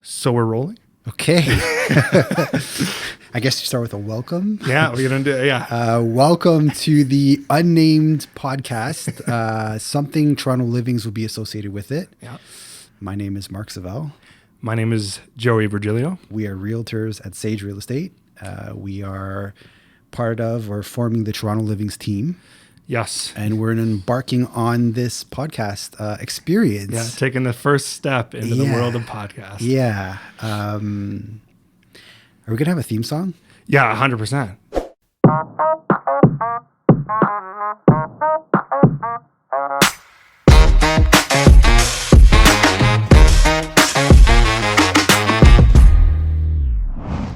So we're rolling? Okay. I guess you start with a welcome. Yeah, we're going to do it. Yeah. Welcome to the unnamed podcast. Something Toronto Livings will be associated with it. Yeah. My name is Mark Savell. My name is Joey Virgilio. We are realtors at Sage Real Estate. We are part of or forming the Toronto Livings team. Yes. And we're embarking on this podcast experience. Yeah, taking the first step into the world of podcasts. Yeah. Are we going to have a theme song? Yeah, 100%.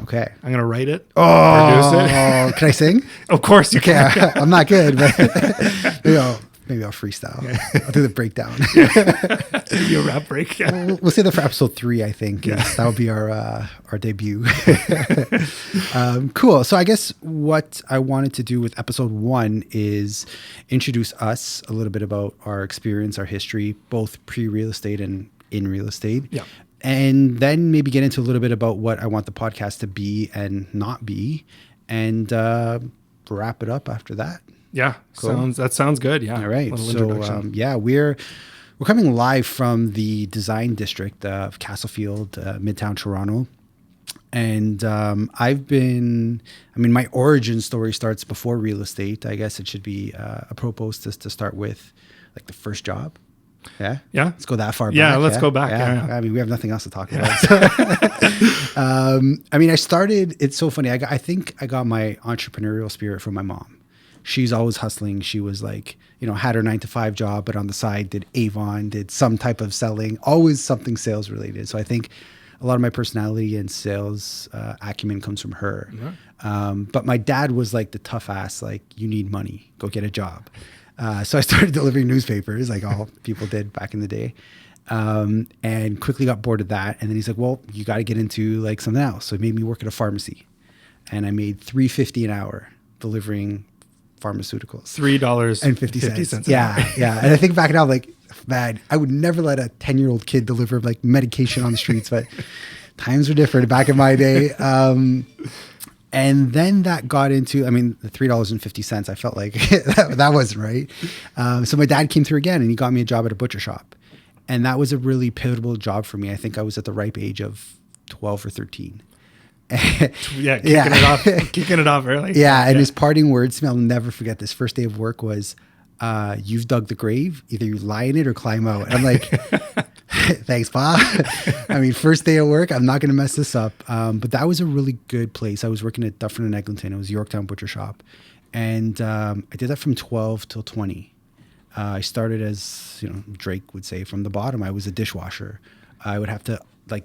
Okay. I'm going to write it. Oh, Produce it. Can I sing? Of course you can. Okay, I'm not good, but maybe I'll freestyle. I'll do the breakdown. Your rap break. Yeah. We'll say that for episode 3, I think. Yeah. That'll be our debut. Cool. So I guess what I wanted to do with episode 1 is introduce us a little bit about our experience, our history, both pre-real estate and in real estate. Yeah. And then maybe get into a little bit about what I want the podcast to be and not be, and wrap it up after that. Yeah. Cool. That sounds good. Yeah. All right. So, we're coming live from the design district of Castlefield, Midtown Toronto. And my origin story starts before real estate. I guess it should be apropos to start with like the first job. Yeah. Yeah. Let's go that far back. Yeah. Let's go back. Yeah. Yeah. I mean, we have nothing else to talk about. I started, it's so funny. I think I got my entrepreneurial spirit from my mom. She's always hustling. She was like, had her 9-to-5 job, but on the side did Avon, did some type of selling, always something sales related. So I think a lot of my personality and sales acumen comes from her. Yeah. But my dad was like the tough ass, like, you need money, go get a job. So I started delivering newspapers like all people did back in the day, and quickly got bored of that. And then he's like, well, you got to get into like something else. So he made me work at a pharmacy, and I made $3.50 an hour delivering pharmaceuticals. $3.50. Yeah. Yeah. And I think back now, like, man, I would never let a 10-year-old kid deliver like medication on the streets, but times were different back in my day. And then that got into, the $3.50, I felt like that wasn't right. So my dad came through again and he got me a job at a butcher shop. And that was a really pivotal job for me. I think I was at the ripe age of 12 or 13. Kicking it off early. Yeah. And his parting words to me, I'll never forget this first day of work was, you've dug the grave, either you lie in it or climb out. And I'm like, thanks, Pa. First day of work, I'm not going to mess this up. But that was a really good place. I was working at Dufferin and Eglinton. It was Yorktown Butcher Shop. And I did that from 12 till 20. I started as, Drake would say, from the bottom. I was a dishwasher. I would have to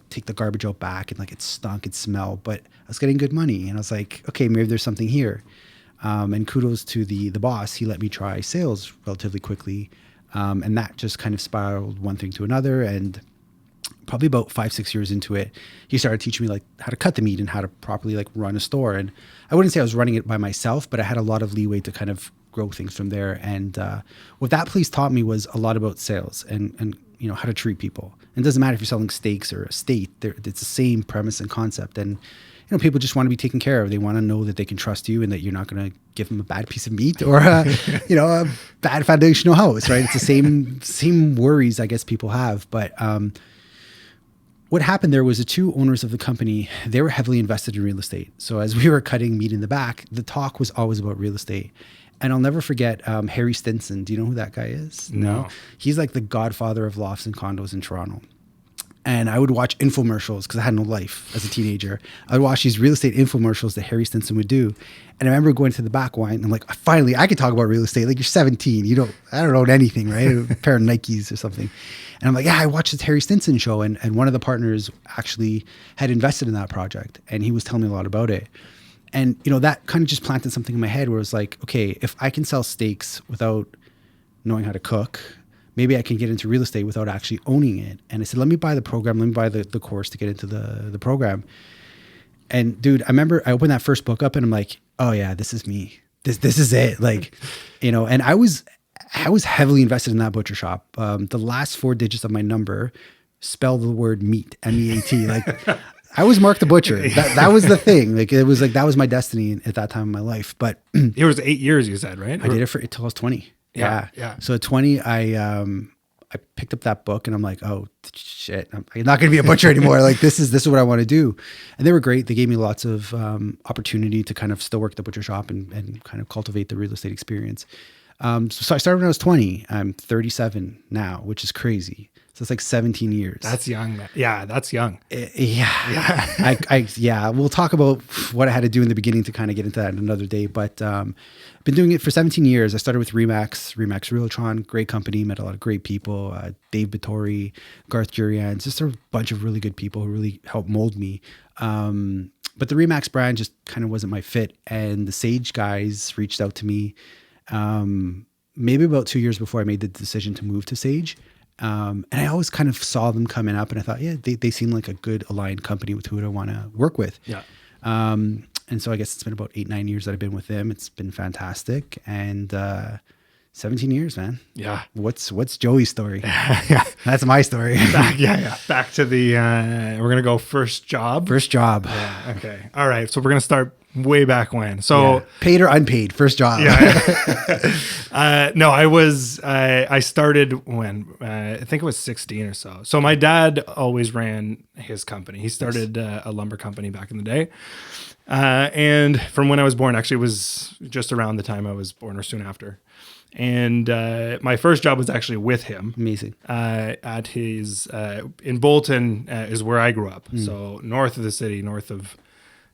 take the garbage out back, and it stunk, it smelled, but I was getting good money. And I was like, okay, maybe there's something here. And kudos to the boss. He let me try sales relatively quickly. And that just kind of spiraled one thing to another. And probably about 5-6 years into it, he started teaching me how to cut the meat and how to properly run a store. And I wouldn't say I was running it by myself, but I had a lot of leeway to kind of grow things from there. And what that place taught me was a lot about sales and how to treat people. And it doesn't matter if you're selling steaks or a steak, it's the same premise and concept. And people just want to be taken care of. They want to know that they can trust you and that you're not going to give them a bad piece of meat or a bad foundational house, right? It's the same worries I guess people have. But what happened there was the two owners of the company, they were heavily invested in real estate. So as we were cutting meat in the back, the talk was always about real estate. And I'll never forget Harry Stinson. Do you know who that guy is? No. He's like the godfather of lofts and condos in Toronto. And I would watch infomercials because I had no life as a teenager. I would watch these real estate infomercials that Harry Stinson would do. And I remember going to the back one and I'm like, finally, I can talk about real estate. Like, you're 17. I don't own anything, right? A pair of Nikes or something. And I'm like, yeah, I watched this Harry Stinson show. And one of the partners actually had invested in that project. And he was telling me a lot about it. And, that kind of just planted something in my head where it was like, okay, if I can sell steaks without knowing how to cook, maybe I can get into real estate without actually owning it. And I said, let me buy the program. Let me buy the course to get into the program. And dude, I remember I opened that first book up and I'm like, oh yeah, this is me. This is it. And I was heavily invested in that butcher shop. The last 4 digits of my number spell the word meat, MEAT. Like I was Mark the Butcher. That was the thing. Like it was like, that was my destiny at that time in my life. But it was 8 years, you said, right? I did it until I was 20. Yeah. Yeah. So at 20, I picked up that book and I'm like, oh shit, I'm not going to be a butcher anymore. Like this is what I want to do. And they were great. They gave me lots of opportunity to kind of still work at the butcher shop and kind of cultivate the real estate experience. So I started when I was 20. I'm 37 now, which is crazy. So it's like 17 years. That's young. Yeah, that's young. Yeah. We'll talk about what I had to do in the beginning to kind of get into that another day. But I've been doing it for 17 years. I started with Remax Realtron, great company, met a lot of great people. Dave Vittori, Garth Jurians, just a bunch of really good people who really helped mold me. But the Remax brand just kind of wasn't my fit. And the Sage guys reached out to me maybe about 2 years before I made the decision to move to Sage. And I always kind of saw them coming up and I thought, yeah, they seem like a good aligned company with who I want to work with. Yeah. And so I guess it's been about 8-9 years that I've been with them. It's been fantastic. And 17 years, man. Yeah. What's Joey's story? Yeah. That's my story. Back to the, we're going to go first job. First job. Yeah. Okay. All right. So we're going to start way back when. So paid or unpaid, first job. No, I started when, I think it was 16 or so. So my dad always ran his company. He started a lumber company back in the day. And from when I was born, actually it was just around the time I was born or soon after. And my first job was actually with him. Amazing. At his, in Bolton is where I grew up. So north of the city, north of,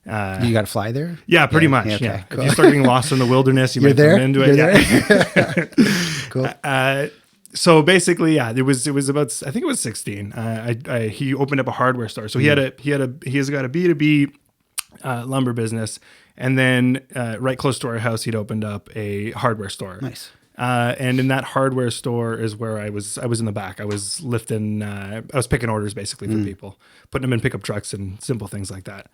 you got to fly there? Yeah, pretty much. Okay, yeah. cool. If you start getting lost in the wilderness, you might run into it. There? Cool. So basically, it was about, I think it was 16. He opened up a hardware store. So he's got a B2B lumber business, and then right close to our house, he'd opened up a hardware store. Nice. And in that hardware store is where I was in the back. I was lifting, I was picking orders basically for people, putting them in pickup trucks and simple things like that.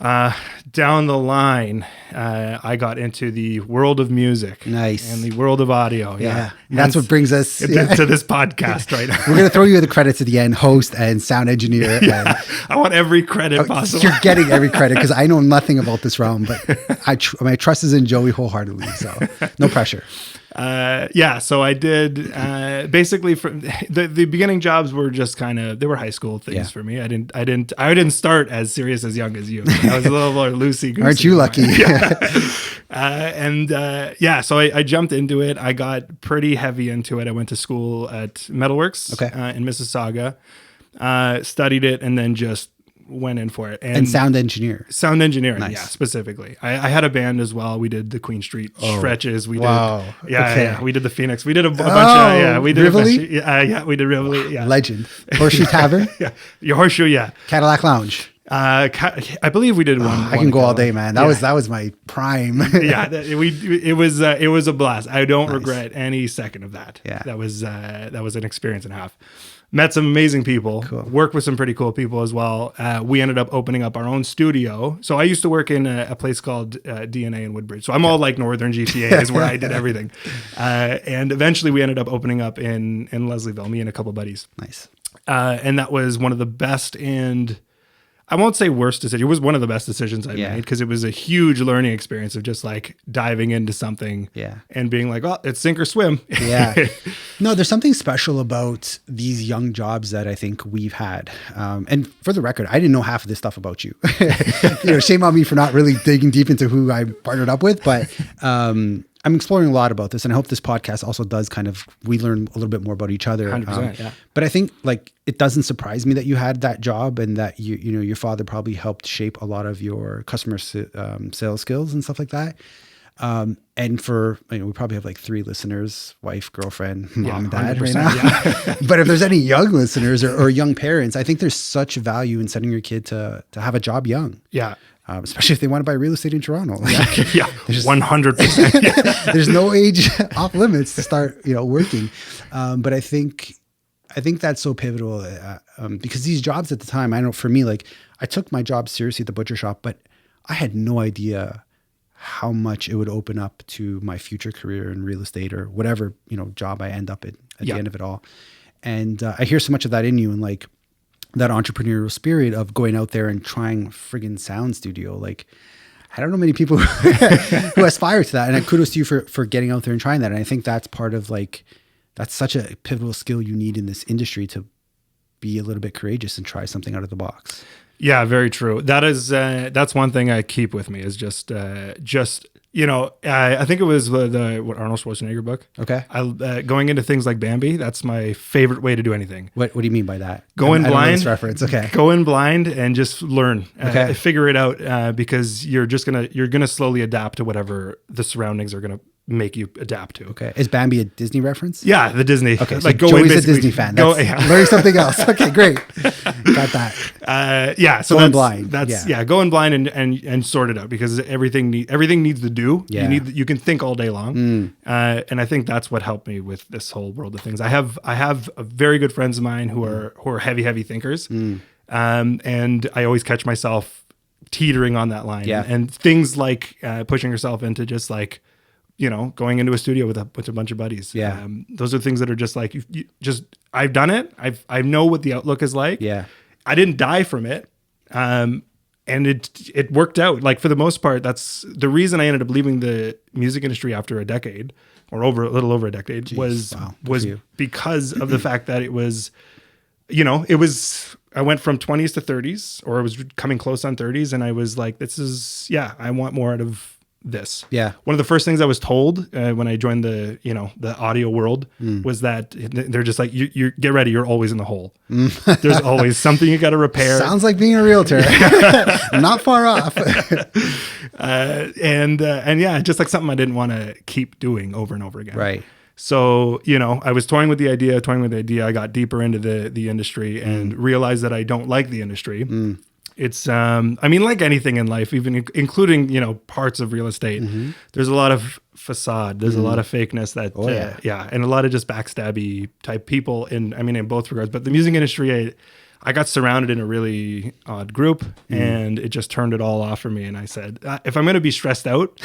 Down the line, I got into the world of music. Nice. And the world of audio. Yeah. That's what brings us to this podcast right now. We're going to throw you the credits at the end, host and sound engineer. Yeah. I want every credit possible. You're getting every credit because I know nothing about this realm, but my trust is in Joey wholeheartedly. So no pressure. So I did basically for the beginning jobs were just kind of, they were high school things for me. I didn't start as serious as young as you. I was a little more loosey-goosey. Aren't you lucky? So I jumped into it. I got pretty heavy into it. I went to school at Metalworks in Mississauga, studied it, and then just went in for it. And sound engineering, nice. Yeah, specifically. I had a band as well. We did the Queen Street stretches. We did, we did the Phoenix. We did a bunch of, we did Rivoli? We did Rivoli. Yeah, legend. Horseshoe Tavern. Your Horseshoe. Cadillac Lounge. I believe we did one. I can go all day, man. That was my prime. It was a blast. I don't regret any second of that. Yeah, that was an experience and a half. Met some amazing people. Cool. Worked with some pretty cool people as well. We ended up opening up our own studio. So I used to work in a place called DNA in Woodbridge. So I'm all like Northern GTA is where I did everything. And eventually we ended up opening up in Leslieville, me and a couple buddies. Nice. And that was one of the best and I won't say worst decision. It was one of the best decisions I made because it was a huge learning experience of just like diving into something and being like, well, it's sink or swim. Yeah. No, there's something special about these young jobs that I think we've had. And for the record, I didn't know half of this stuff about you. Shame on me for not really digging deep into who I partnered up with, but I'm exploring a lot about this, and I hope this podcast also does we learn a little bit more about each other. 100%, But I think it doesn't surprise me that you had that job and that your father probably helped shape a lot of your customer sales skills and stuff like that. And for, we probably have 3 listeners, wife, girlfriend, mom, and dad right now. Yeah. But if there's any young listeners or young parents, I think there's such value in sending your kid to have a job young. Yeah. Especially if they want to buy real estate in Toronto. 100%. There's no age off limits to start, working. But I think that's so pivotal because these jobs at the time, I know for me, I took my job seriously at the butcher shop, but I had no idea how much it would open up to my future career in real estate or whatever, job I end up in at the end of it all. And I hear so much of that in you, and like that entrepreneurial spirit of going out there and trying friggin' sound studio. Like, I don't know many people who aspire to that. And kudos to you for getting out there and trying that. And I think that's part of like, that's such a pivotal skill you need in this industry, to be a little bit courageous and try something out of the box. Yeah, very true. That is, that's one thing I keep with me is just, you know, I think it was the what Arnold Schwarzenegger book. Okay. Going into things like Bambi, that's my favorite way to do anything. What do you mean by that? Go in I don't know blind. this reference. Okay. Go in blind and just learn. Okay. Figure it out because you're gonna slowly adapt to whatever the surroundings are gonna make you adapt to. Okay. Is Bambi a Disney reference? Yeah, the Disney. Okay. So like Joey's a Disney fan. That's learning something else. Okay, great. Got that. Yeah. So Go in blind. That's go in blind and sort it out because everything needs to do. Yeah. You can think all day long. And I think that's what helped me with this whole world of things. I have very good friends of mine who are heavy thinkers. And I always catch myself teetering on that line. Yeah. And things like pushing yourself into just like, you know, going into a studio with a bunch of buddies. Yeah. Those are things that are just like, I've done it. I know what the outlook is like. Yeah. I didn't die from it. And it worked out. Like for the most part, that's the reason I ended up leaving the music industry after a decade or a little over a decade. Jeez, was because of the fact that it was, you know, I went from 20s to 30s, or I was coming close on 30s. And I was like, I want more out of this. Yeah. One of the first things I was told when I joined the audio world was that they're just like, you get ready. You're always in the hole. There's always something you got to repair. Sounds like being a realtor. Not far off. And yeah, just like something I didn't want to keep doing over and over again. Right. So, you know, I was toying with the idea. I got deeper into the industry and realized that I don't like the industry. It's, I mean, like anything in life, even including, you know, parts of real estate, there's a lot of facade. There's a lot of fakeness that, and a lot of just backstabby type people in both regards. But the music industry, I got surrounded in a really odd group and it just turned it all off for me. And I said, if I'm going to be stressed out,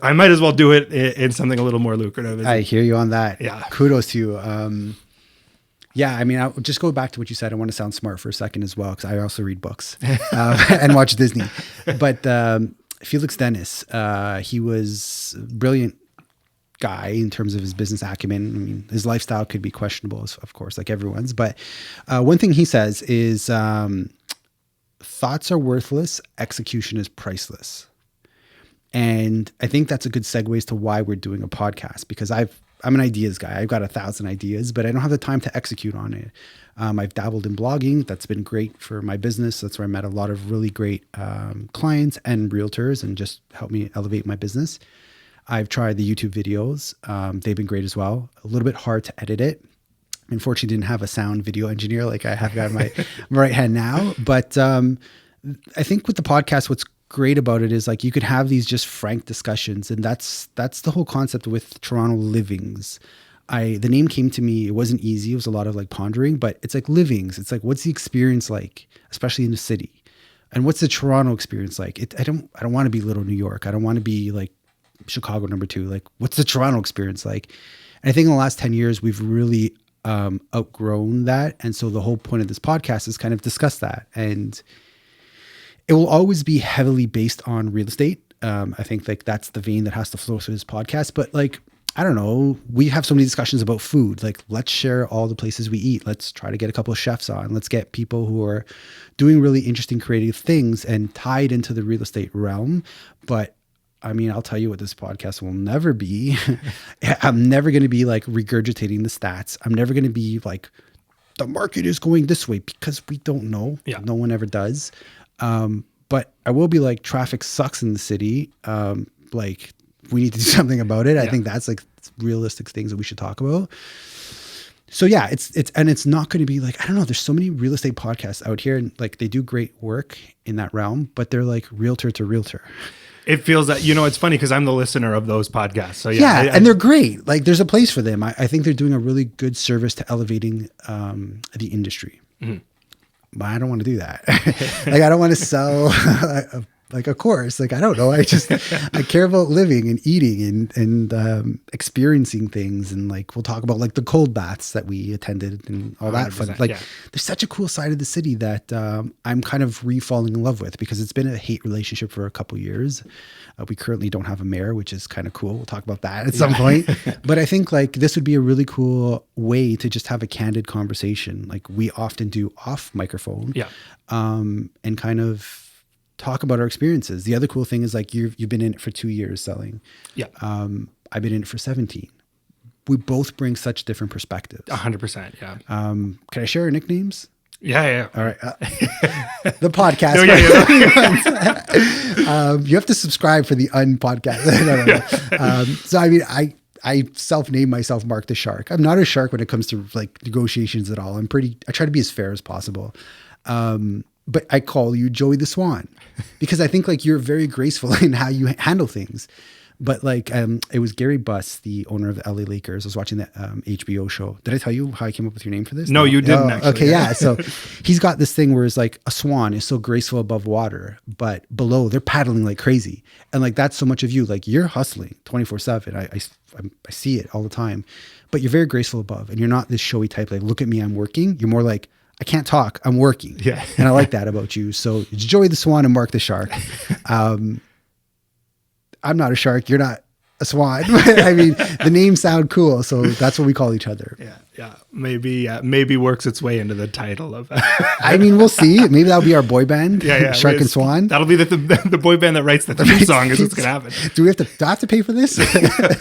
I might as well do it in something a little more lucrative. I hear you on that. Yeah. Kudos to you. Yeah, I mean, I'll just go back to what you said. I want to sound smart for a second as well, because I also read books and watch Disney. But Felix Dennis, he was a brilliant guy in terms of his business acumen. I mean, his lifestyle could be questionable, of course, like everyone's. But one thing he says is thoughts are worthless, execution is priceless. And I think that's a good segue as to why we're doing a podcast, because I'm an ideas guy. I've got 1,000 ideas, but I don't have the time to execute on it. I've dabbled in blogging. That's been great for my business. That's where I met a lot of really great clients and realtors and just helped me elevate my business. I've tried the YouTube videos. They've been great as well. A little bit hard to edit it. Unfortunately, didn't have a sound video engineer like I have got in my right hand now. But I think with the podcast, what's great about it is like you could have these just frank discussions, and that's the whole concept with Toronto Livings. The name came to me. It wasn't easy. It was a lot of like pondering, but it's like livings. It's like, what's the experience like, especially in the city, and what's the Toronto experience like? I don't want to be little New York. I don't want to be like Chicago number 2. Like, what's the Toronto experience like? And I think in the last 10 years we've really outgrown that, and so the whole point of this podcast is kind of discuss that. And it will always be heavily based on real estate. I think like that's the vein that has to flow through this podcast. But like, I don't know, we have so many discussions about food. Like, let's share all the places we eat. Let's try to get a couple of chefs on. Let's get people who are doing really interesting, creative things and tied into the real estate realm. But I mean, I'll tell you what this podcast will never be. I'm never going to be like regurgitating the stats. I'm never going to be like, the market is going this way, because we don't know. Yeah. No one ever does. But I will be like, traffic sucks in the city. Like, we need to do something about it. Yeah. I think that's like realistic things that we should talk about. So yeah, it's not going to be like, I don't know, there's so many real estate podcasts out here, and like they do great work in that realm, but they're like realtor to realtor. It feels that, you know, it's funny because I'm the listener of those podcasts. So yeah, and they're great. Like, there's a place for them. I think they're doing a really good service to elevating the industry. Mm-hmm. But I don't want to do that. Like, I don't want to sell Like, of course, like, I don't know. I care about living and eating and experiencing things. And like, we'll talk about like the cold baths that we attended and all that fun. Like, there's such a cool side of the city that I'm kind of re-falling in love with, because it's been a hate relationship for a couple years. We currently don't have a mayor, which is kind of cool. We'll talk about that at some point. But I think like this would be a really cool way to just have a candid conversation, like we often do off microphone. And kind of talk about our experiences. The other cool thing is like you've been in it for 2 years selling. I've been in it for 17. We both bring such different perspectives. 100%. Yeah. Can I share our nicknames? Yeah. All right. The podcast. You have to subscribe for the unpodcast. No. So I mean, I self-name myself Mark the Shark. I'm not a shark when it comes to like negotiations at all. I try to be as fair as possible. But I call you Joey the Swan because I think like you're very graceful in how you handle things. But like, it was Gary Buss, the owner of the LA Lakers. I was watching that HBO show. Did I tell you how I came up with your name for this? No, you didn't actually. Okay, yeah. So he's got this thing where it's like a swan is so graceful above water, but below they're paddling like crazy. And like, that's so much of you. Like you're hustling 24/7. I see it all the time, but you're very graceful above, and you're not this showy type. Like, look at me, I'm working. You're more like, I can't talk, I'm working. Yeah. And I like that about you. So it's Joey the Swan and Mark the Shark. I'm not a shark. You're not a swan. I mean, the names sound cool. So that's what we call each other. Yeah. Maybe works its way into the title of I mean, we'll see. Maybe that'll be our boy band. Shark and Swan. That'll be the boy band that writes the theme song is what's going to happen. Do I have to pay for this?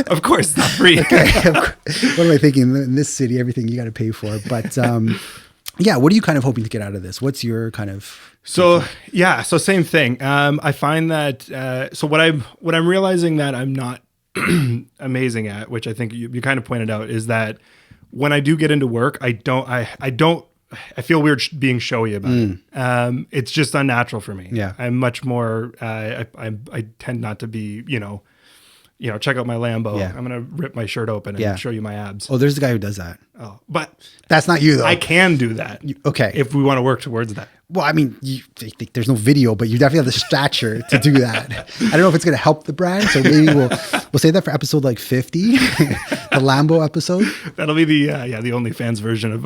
Of course, not free. Okay. What am I thinking? In this city, everything you got to pay for. But yeah, what are you kind of hoping to get out of this? What's your kind of... So same thing. I find that, so what I'm realizing that I'm not amazing at, which I think you kind of pointed out, is that when I do get into work, I feel weird being showy about it. It's just unnatural for me. Yeah. I'm much more, I tend not to be, check out my Lambo. Yeah. I'm going to rip my shirt open and show you my abs. Oh, there's a guy who does that. Oh, but that's not you though. I can do that. Okay. If we want to work towards that. Well, I mean, there's no video, but you definitely have the stature to do that. I don't know if it's going to help the brand, so maybe we'll save that for episode like 50, the Lambo episode. That'll be the OnlyFans version of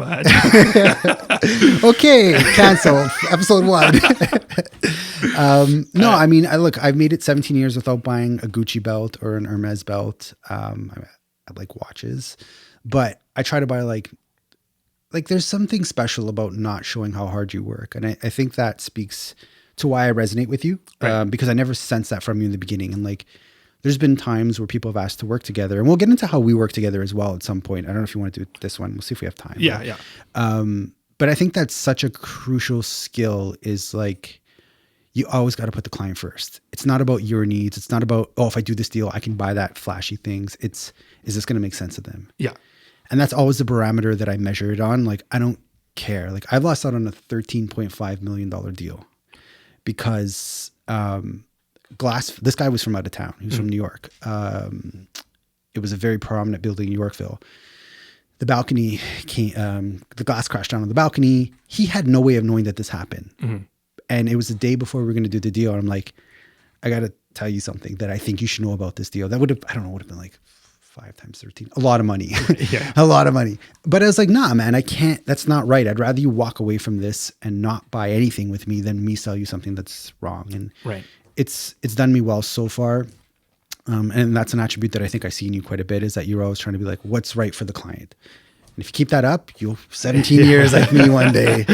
Okay, canceled. Episode 1. No, I mean, I've made it 17 years without buying a Gucci belt or an Hermes belt. I like watches, but I try to buy like there's something special about not showing how hard you work. And I think that speaks to why I resonate with you, right. Because I never sensed that from you in the beginning. And like, there's been times where people have asked to work together, and we'll get into how we work together as well at some point. I don't know if you want to do this one. We'll see if we have time. Yeah. But I think that's such a crucial skill, is like, you always got to put the client first. It's not about your needs. It's not about, if I do this deal, I can buy that flashy things. Is this going to make sense to them? Yeah. And that's always the barometer that I measure it on. Like, I don't care. Like, I've lost out on a $13.5 million deal because this guy was from out of town. He was from New York. It was a very prominent building in Yorkville. The balcony the glass crashed down on the balcony. He had no way of knowing that this happened. Mm-hmm. And it was the day before we were going to do the deal. And I'm like, I got to tell you something that I think you should know about this deal. That would have been like 5 times 13, a lot of money, a lot of money. But I was like, nah, man, I can't, that's not right. I'd rather you walk away from this and not buy anything with me than me sell you something that's wrong. And right. It's done me well so far. And that's an attribute that I think I see in you quite a bit, is that you're always trying to be like, what's right for the client? And if you keep that up, you'll 17 years like me one day.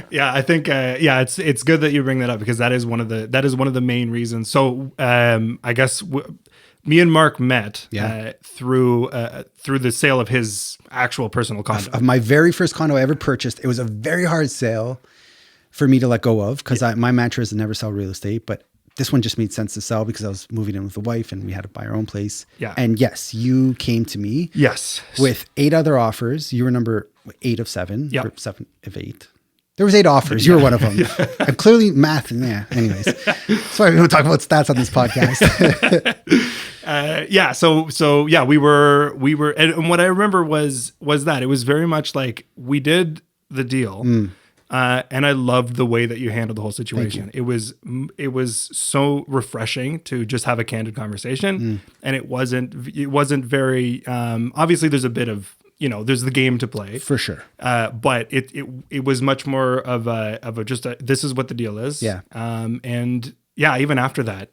Yeah, I think it's good that you bring that up, because that is one of the main reasons. So I guess me and Mark met through the sale of his actual personal condo. Of my very first condo I ever purchased. It was a very hard sale for me to let go of, because my mantra is to never sell real estate. But this one just made sense to sell because I was moving in with a wife and we had to buy our own place. Yeah. And yes, you came to me. Yes. With 8 other offers. You were number 8 of 7. Yeah. 7 of 8. There was 8 offers. You were one of them. I'm clearly math. Yeah. Anyways, that's why we don't talk about stats on this podcast. We were, and what I remember was that it was very much like we did the deal. And I loved the way that you handled the whole situation. It was so refreshing to just have a candid conversation, and it wasn't very obviously there's a bit of, there's the game to play For sure. but it was much more of a just a, this is what the deal is. Yeah. And yeah, even after that,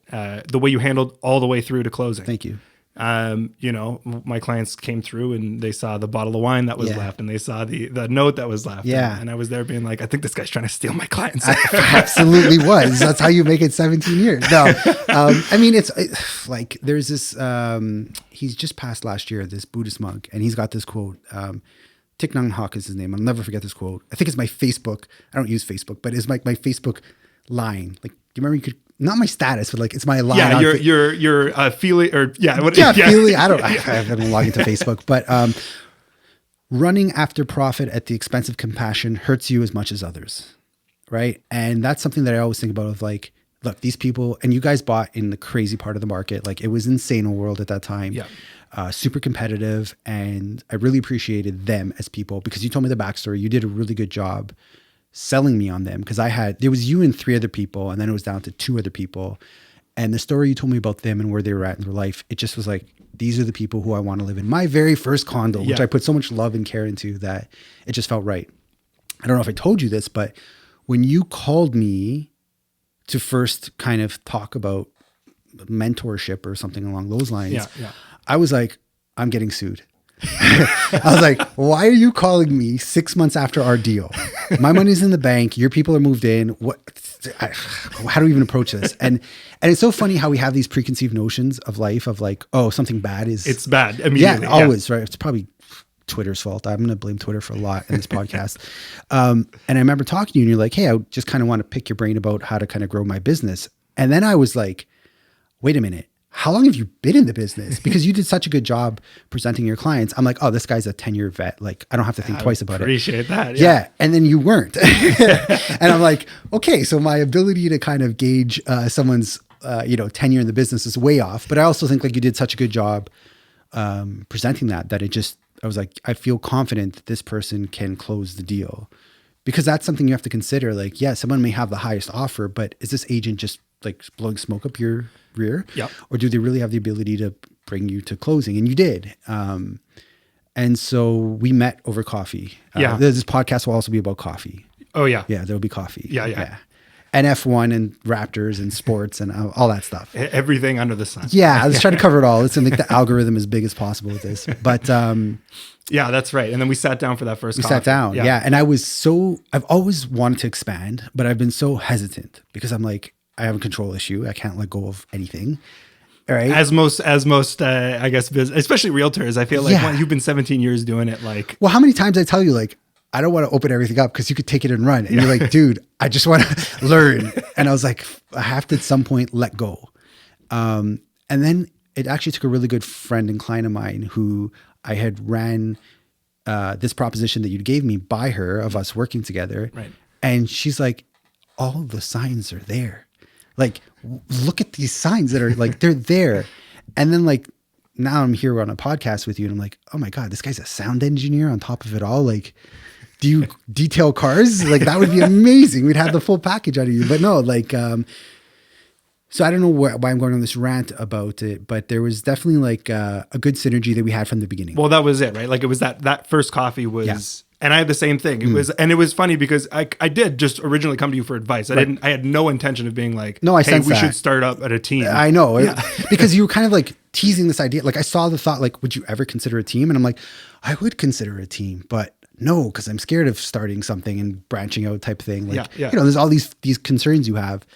the way you handled all the way through to closing. Thank you. My clients came through and they saw the bottle of wine that was Yeah. left, and they saw the note that was left. Yeah. And I was there being like, I think this guy's trying to steal my clients. Absolutely was. That's how you make it 17 years. No, I mean, it's like there's this, he's just passed last year, this Buddhist monk, and he's got this quote. Thich Nhat Hanh is his name. I'll never forget this quote. I think it's my Facebook. I don't use Facebook, but it's my Facebook line. Like, do you remember you could, not my status, but like it's my line. Yeah, your feeling, or yeah, feeling. I haven't logged into Facebook, but running after profit at the expense of compassion hurts you as much as others, right? And that's something that I always think about. Of like, look, these people, and you guys bought in the crazy part of the market. Like, it was insane world at that time. Yeah. Super competitive, and I really appreciated them as people because you told me the backstory. You did a really good job selling me on them, because there was you and 3 other people, and then it was down to 2 other people. And the story you told me about them and where they were at in their life, it just was like, these are the people who I want to live in my very first condo, which I put so much love and care into that it just felt right. I don't know if I told you this, but when you called me to first kind of talk about mentorship or something along those lines, I was like, I'm getting sued. I was like, why are you calling me 6 months after our deal? My money's in the bank. Your people are moved in. How do we even approach this? And it's so funny how we have these preconceived notions of life of like, oh, something bad it's bad immediately. Yeah, always, right? It's probably Twitter's fault. I'm going to blame Twitter for a lot in this podcast. And I remember talking to you and you're like, hey, I just kind of want to pick your brain about how to kind of grow my business. And then I was like, wait a minute. How long have you been in the business? Because you did such a good job presenting your clients. I'm like, oh, this guy's a 10-year vet. Like, I don't have to think twice about Appreciate that. Yeah. And then you weren't. And I'm like, okay, so my ability to kind of gauge someone's, tenure in the business is way off. But I also think like you did such a good job presenting that I was like, I feel confident that this person can close the deal. Because that's something you have to consider. Like, yeah, someone may have the highest offer, but is this agent just like blowing smoke up your rear? Yep. Or do they really have the ability to bring you to closing? And you did. And so we met over coffee. This podcast will also be about coffee. Oh yeah. Yeah, there'll be coffee. Yeah. And F1 and Raptors and sports and all that stuff. Everything under the sun. Yeah, I was trying to cover it all. Let's make the algorithm as big as possible with this. But yeah, that's right. And then we sat down for that first coffee. We sat down. Yeah. And I've always wanted to expand, but I've been so hesitant because I'm like, I have a control issue. I can't let go of anything. All right. As most, I guess, especially realtors, I feel like well, you've been 17 years doing it. Like, well, how many times I tell you, like, I don't want to open everything up because you could take it and run. And you're like, dude, I just want to learn. And I was like, I have to at some point let go. And then it actually took a really good friend and client of mine who I had ran this proposition that you gave me by her of us working together. Right. And she's like, all the signs are there. Like, look at these signs that are like, they're there. And then like, now I'm here on a podcast with you and I'm like, oh my God, this guy's a sound engineer on top of it all. Like, do you detail cars? Like, that would be amazing. We'd have the full package out of you. But no, like, so I don't know why I'm going on this rant about it, but there was definitely like a good synergy that we had from the beginning. Well, that was it, right? Like, it was that first coffee was, and I had the same thing. It was funny because I did just originally come to you for advice. I had no intention of being like, no, hey, we should start up at a team. I know. Because you were kind of like teasing this idea. Like, I saw the thought, like, would you ever consider a team? And I'm like, I would consider a team, but no, because I'm scared of starting something and branching out type thing. Like, there's all these concerns you have.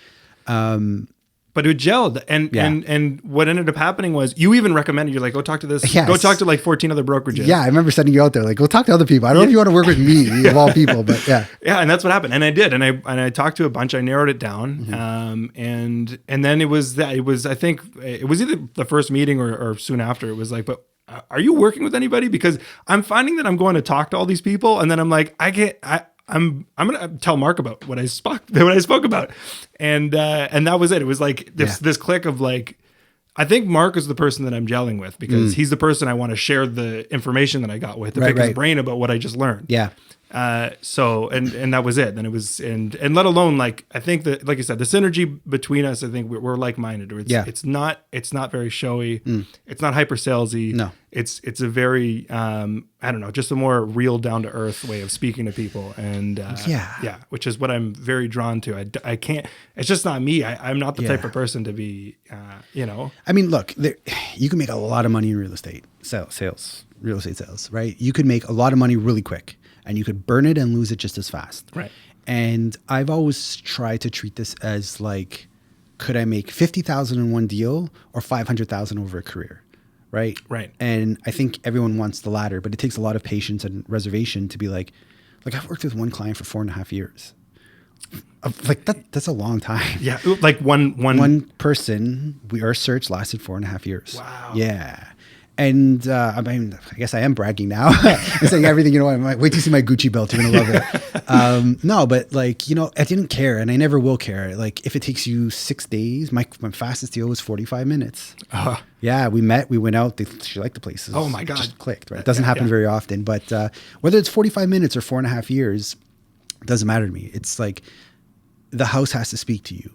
But it gelled. And what ended up happening was you even recommended, you're like, go talk to this, go talk to like 14 other brokerages. Yeah, I remember sending you out there, like, go talk to other people. I don't know if you want to work with me of all people, but yeah. Yeah, and that's what happened. And I did. And I talked to a bunch, I narrowed it down. And then it was I think it was either the first meeting or soon after. It was like, but are you working with anybody? Because I'm finding that I'm going to talk to all these people. And then I'm like, I'm going to tell Mark about what I spoke about. And that was it. It was like this click of like, I think Mark is the person that I'm gelling with because he's the person I want to share the information that I got with to pick his brain about what I just learned. Yeah. So and that was it. Then it was and let alone like I think that like I said, the synergy between us, I think we're like minded. It's not very showy. It's not hyper salesy. No. It's a very I don't know, just a more real down to earth way of speaking to people. And yeah, which is what I'm very drawn to. I can't. It's just not me. I'm not the type of person to be. I mean, look, you can make a lot of money in real estate real estate sales, right? You could make a lot of money really quick. And you could burn it and lose it just as fast. Right. And I've always tried to treat this as like, could I make 50,000 in one deal or 500,000 over a career? Right. Right. And I think everyone wants the latter, but it takes a lot of patience and reservation to be like I've worked with one client for 4.5 years. Like that's a long time. Yeah. Like one person, our search lasted 4.5 years. Wow. Yeah. And I mean, I guess I am bragging now. I'm saying everything, wait till you see my Gucci belt. You're going to love it. No, but like, I didn't care and I never will care. Like if it takes you 6 days, my fastest deal was 45 minutes. Yeah, we met, we went out. She liked the place. Oh my God. Just clicked, right? It doesn't happen very often, but whether it's 45 minutes or 4.5 years, it doesn't matter to me. It's like the house has to speak to you.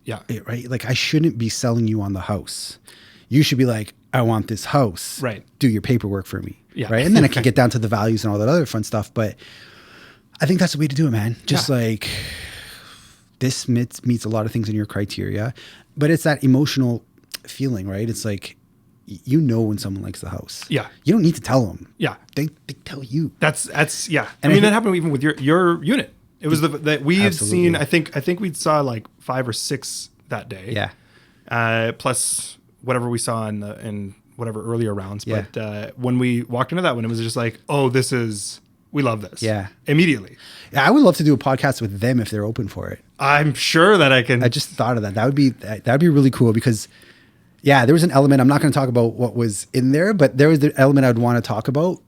Yeah. Right? Like I shouldn't be selling you on the house. You should be like, I want this house. Right. Do your paperwork for me. Yeah. Right. And then I can get down to the values and all that other fun stuff. But I think that's the way to do it, man. Just like this meets a lot of things in your criteria, but it's that emotional feeling, right? It's like, when someone likes the house. Yeah. You don't need to tell them. Yeah. They tell you. That's yeah. And I mean, that happened even with your unit. It was that we had seen, I think we saw like 5 or 6 that day. Yeah. Plus whatever we saw in whatever earlier rounds. Yeah. But when we walked into that one, it was just like, oh, we love this. Yeah. Immediately. Yeah, I would love to do a podcast with them if they're open for it. I'm sure that I can. I just thought of that. That would be really cool because, yeah, there was an element. I'm not going to talk about what was in there, but there was the element I'd want to talk about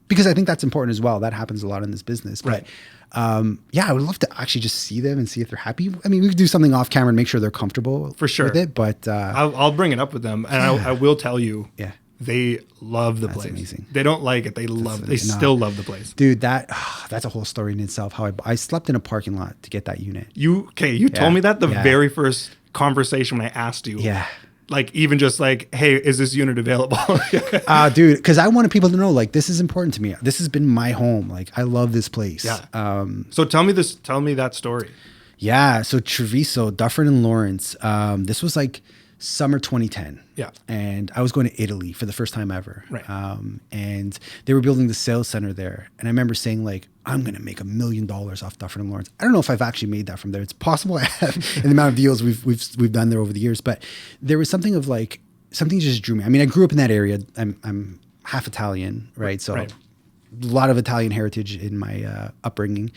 because I think that's important as well. That happens a lot in this business. But, right. I would love to actually just see them and see if they're happy. I mean, we could do something off camera and make sure they're comfortable for sure with it. But I'll bring it up with them, and I will tell you. Yeah. They love the place. Amazing. They don't like it. They love it. They still love the place. Dude, that's a whole story in itself. How I slept in a parking lot to get that unit. You told me that the very first conversation when I asked you. Yeah. Like even just like, hey, is this unit available? Dude, because I wanted people to know, like, this is important to me. This has been my home. Like, I love this place. Yeah. So tell me that story. Yeah. So Treviso, Dufferin and Lawrence. This was like summer 2010. Yeah. And I was going to Italy for the first time ever. Right. And they were building the sales center there. And I remember saying like, I'm going to make $1 million off Dufferin and Lawrence. I don't know if I've actually made that from there. It's possible I have in the amount of deals we've done there over the years, but there was something of like, something just drew me. I mean, I grew up in that area. I'm half Italian, right? So right. A lot of Italian heritage in my upbringing.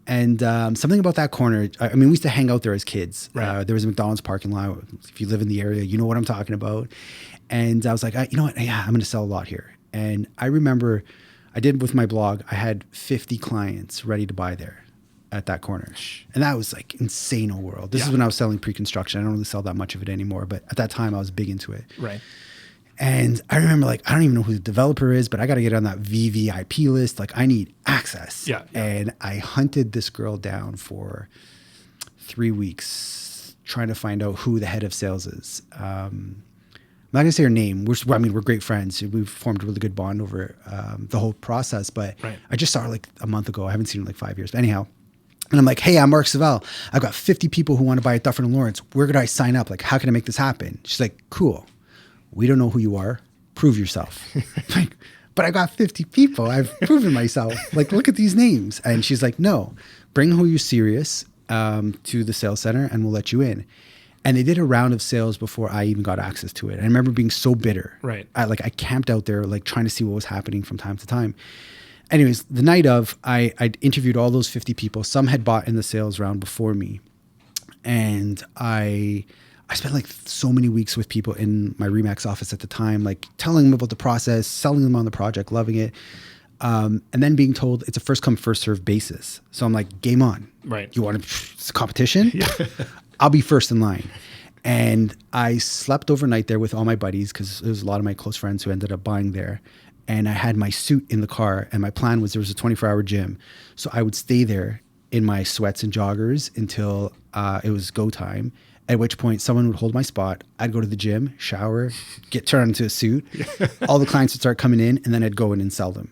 And something about that corner, I mean, we used to hang out there as kids. Right. There was a McDonald's parking lot. If you live in the area, you know what I'm talking about. And I was like, you know what? Yeah, I'm going to sell a lot here. And I remember I did with my blog, I had 50 clients ready to buy there at that corner. And that was like insane old world. This is when I was selling pre-construction. I don't really sell that much of it anymore. But at that time, I was big into it. Right. And I remember like, I don't even know who the developer is, but I got to get on that VVIP list. Like I need access. Yeah. And I hunted this girl down for 3 weeks trying to find out who the head of sales is. I'm not gonna say her name. We're great friends. We've formed a really good bond over the whole process, but right. I just saw her like a month ago. I haven't seen her in like 5 years. But anyhow, and I'm like, hey, I'm Mark Savell. I've got 50 people who want to buy at Dufferin and Lawrence. Where could I sign up? Like, how can I make this happen? She's like, cool. We don't know who you are. Prove yourself. Like, but I got 50 people. I've proven myself. Like, look at these names. And she's like, no, bring who you're serious to the sales center and we'll let you in. And they did a round of sales before I even got access to it. I remember being so bitter. Right. I camped out there, like trying to see what was happening from time to time. Anyways, the night of, I interviewed all those 50 people. Some had bought in the sales round before me. And I spent like so many weeks with people in my RE/MAX office at the time, like telling them about the process, selling them on the project, loving it. And then being told it's a first come, first serve basis. So I'm like, game on. Right. You want to, it's a competition? Yeah. I'll be first in line. And I slept overnight there with all my buddies because there was a lot of my close friends who ended up buying there. and I had my suit in the car, and my plan was there was a 24-hour gym. So I would stay there in my sweats and joggers until it was go time, at which point someone would hold my spot. I'd go to the gym, shower, get turned into a suit. All the clients would start coming in, and then I'd go in and sell them.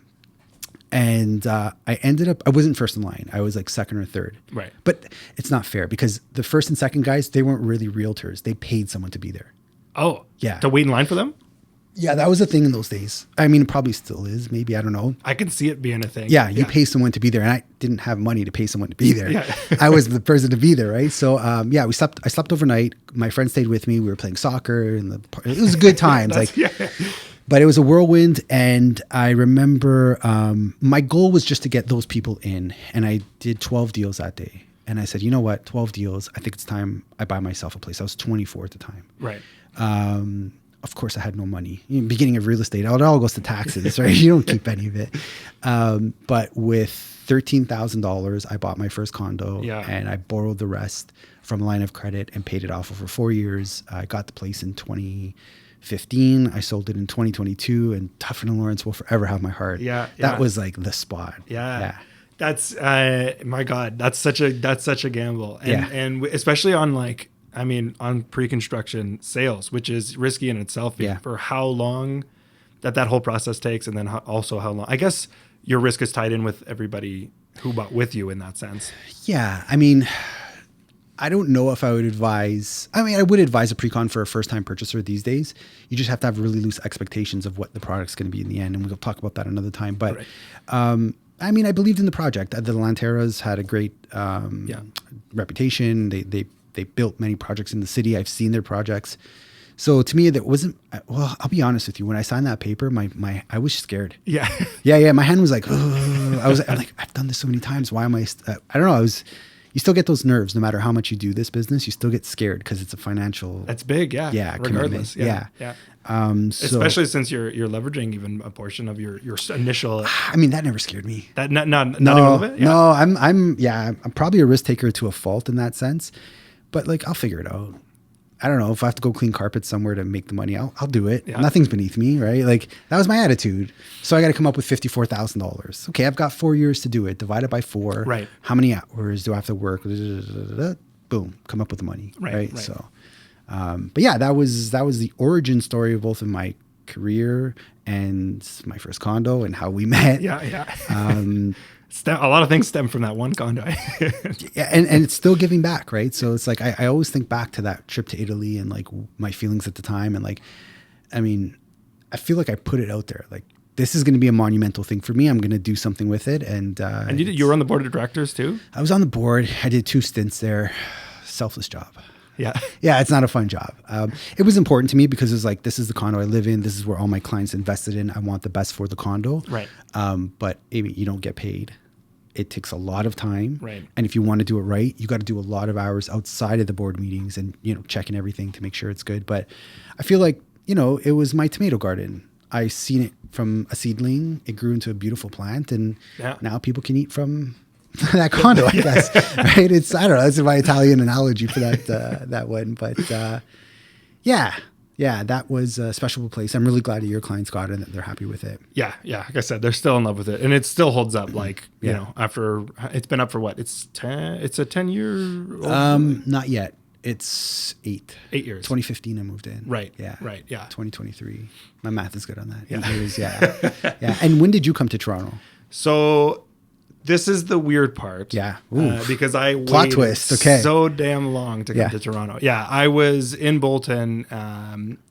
And I ended up, I wasn't first in line. I was like second or third. Right. But it's not fair because the first and second guys, they weren't really realtors. They paid someone to be there. Oh, Yeah. To wait in line for them? Yeah, that was a thing in those days. I mean, it probably still is. Maybe, I don't know. I can see it being a thing. Yeah, you pay someone to be there, and I didn't have money to pay someone to be there. Yeah. I was the person to be there, right? So, yeah, I slept overnight. My friend stayed with me. We were playing soccer, and it was good times. But it was a whirlwind, and I remember my goal was just to get those people in, and I did 12 deals that day. And I said, you know what, 12 deals. I think it's time I buy myself a place. I was 24 at the time. Right. Of course, I had no money. Beginning of real estate, it all goes to taxes, right? You don't keep any of it. But with $13,000, I bought my first condo, and I borrowed the rest from a line of credit and paid it off over 4 years. I got the place in 2015. I sold it in 2022, and Tuffin and Lawrence will forever have my heart. That was like the spot. That's my God. That's such a gamble, and especially on on pre-construction sales, which is risky in itself for how long that whole process takes, and then also how long. I guess your risk is tied in with everybody who bought with you in that sense. Yeah, I mean, I don't know if I would advise. I mean, I would advise a pre-con for a first-time purchaser these days. You just have to have really loose expectations of what the product's going to be in the end, and we'll talk about that another time. But I mean, I believed in the project. The Lanteras had a great reputation. They built many projects in the city. I've seen their projects. So to me, that wasn't, well, I'll be honest with you. When I signed that paper, I was scared. Yeah. Yeah. My hand was like, oh, I'm like, I've done this so many times. Why am I don't know. You still get those nerves no matter how much you do this business. You still get scared because it's a financial. That's big. Yeah. Yeah. Regardless. Yeah. Especially since you're leveraging even a portion of your initial. I mean, that never scared me. Not even a little bit. Yeah. No, I'm probably a risk taker to a fault in that sense, but like, I'll figure it out. I don't know if I have to go clean carpets somewhere to make the money. I'll do it. Yeah. Nothing's beneath me, right? Like that was my attitude. So I got to come up with $54,000. Okay, I've got 4 years to do it. Divide it by 4. Right. How many hours do I have to work? Boom, come up with the money. Right. So, but yeah, that was the origin story of both of my career and my first condo and how we met. Yeah. A lot of things stem from that one condo. Yeah, and it's still giving back, right? So it's like I always think back to that trip to Italy and like my feelings at the time, and like, I mean, I feel like I put it out there, like this is going to be a monumental thing for me. I'm going to do something with it, and you were on the board of directors too. I was on the board. I did 2 stints there. Selfless job. Yeah, it's not a fun job. It was important to me because it's like, this is the condo I live in. This is where all my clients invested in. I want the best for the condo. Right. But Amy, you don't get paid. It takes a lot of time. Right. And if you want to do it right, you got to do a lot of hours outside of the board meetings and, checking everything to make sure it's good. But I feel like, it was my tomato garden. I seen it from a seedling. It grew into a beautiful plant. And now people can eat from that condo, I guess. Right? I don't know. That's my Italian analogy for that one. But yeah, that was a special place. I'm really glad that your clients got it and that they're happy with it. Yeah. Like I said, they're still in love with it, and it still holds up. Like after it's been up for what? It's a 10-year. Not yet. It's 8. 8 years. 2015, I moved in. Right. Yeah. Right. Yeah. 2023. My math is good on that. 8 years. Yeah. Yeah. And when did you come to Toronto? So this is the weird part. Yeah. Because I Plot twist. Okay. So damn long to come to Toronto. Yeah. I was in Bolton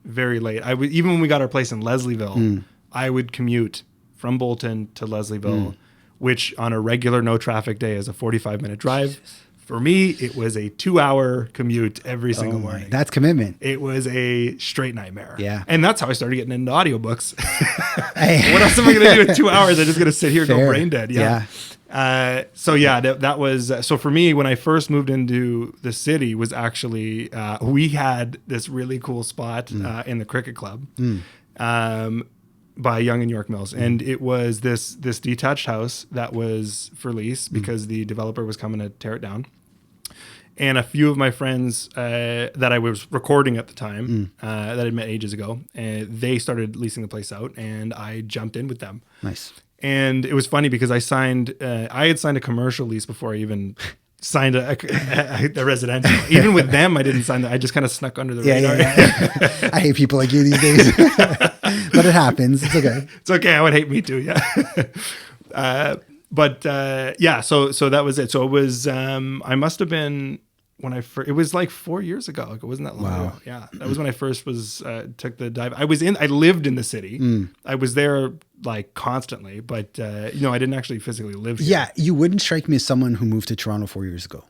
very late. Even when we got our place in Leslieville, I would commute from Bolton to Leslieville, which on a regular no traffic day is a 45-minute drive. For me, it was a 2-hour commute every single morning. That's commitment. It was a straight nightmare. Yeah. And that's how I started getting into audiobooks. What else am I going to do in 2 hours? I'm just going to sit here and go brain dead. Yeah. That was, so for me, when I first moved into the city was actually, we had this really cool spot in the cricket club by Yonge and York Mills. And it was this detached house that was for lease because the developer was coming to tear it down. and a few of my friends that I was recording at the time that I'd met ages ago, they started leasing the place out, and I jumped in with them. Nice. And it was funny because I had signed a commercial lease before I even signed a residential. Even with them, I didn't sign that. I just kind of snuck under the radar. Yeah. I hate people like you these days, but it happens. It's okay. It's okay. I would hate me too. Yeah. So that was it. So it was, I must've been when it was like 4 years ago. Like it wasn't that long ago. Yeah. That was when I first took the dive. I lived in the city. I was there like constantly, but I didn't actually physically live here. Yeah. You wouldn't strike me as someone who moved to Toronto 4 years ago.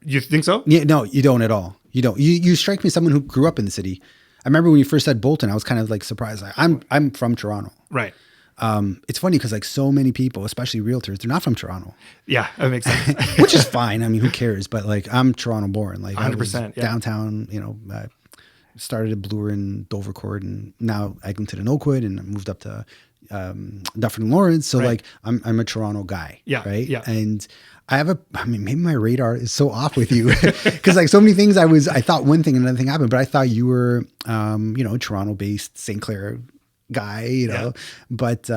You think so? Yeah, no, you don't at all. You don't. You strike me as someone who grew up in the city. I remember when you first said Bolton, I was kind of like surprised. Like, I'm from Toronto. Right. It's funny because like so many people, especially realtors, they're not from Toronto. Yeah, that makes sense. Which is fine. I mean, who cares? But like, I'm Toronto born. Like 100%. Yeah. Downtown. Started at Bloor and Dovercourt, and now Eglinton and Oakwood, and I moved up to Dufferin and Lawrence. So like, I'm a Toronto guy. Yeah. Right. Yeah. And maybe my radar is so off with you because like so many things I thought one thing and another thing happened, but I thought you were, Toronto based St. Clair guy, but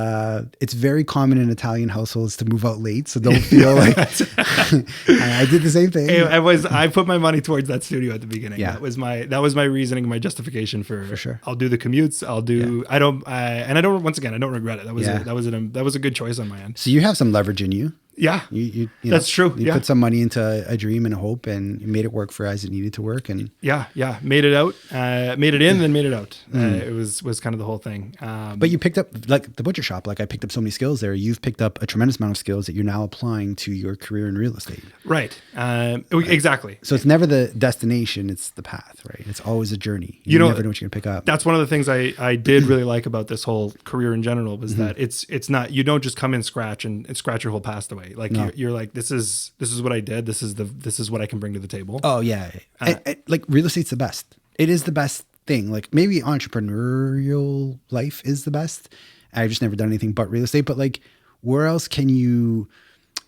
it's very common in Italian households to move out late. So don't feel like I did the same thing. I put my money towards that studio at the beginning. Yeah. That was my reasoning, my justification for sure. I'll do the commutes. I don't regret it. That was a good choice on my end. So you have some leverage in you. Yeah, you that's true. You put some money into a dream and a hope, and you made it work for as it needed to work. And made it out, made it in, then made it out. It was kind of the whole thing. But you picked up like the butcher shop. Like I picked up so many skills there. You've picked up a tremendous amount of skills that you're now applying to your career in real estate. Right. Exactly. So it's never the destination; it's the path. Right. It's always a journey. You never know what you're gonna pick up. That's one of the things I did really like about this whole career in general was that it's not, you don't just come in scratch and scratch your whole past away. Like you're like, this is what I did. This is what I can bring to the table. Oh yeah. Like real estate's the best. It is the best thing. Like maybe entrepreneurial life is the best. I've just never done anything but real estate, but like where else can you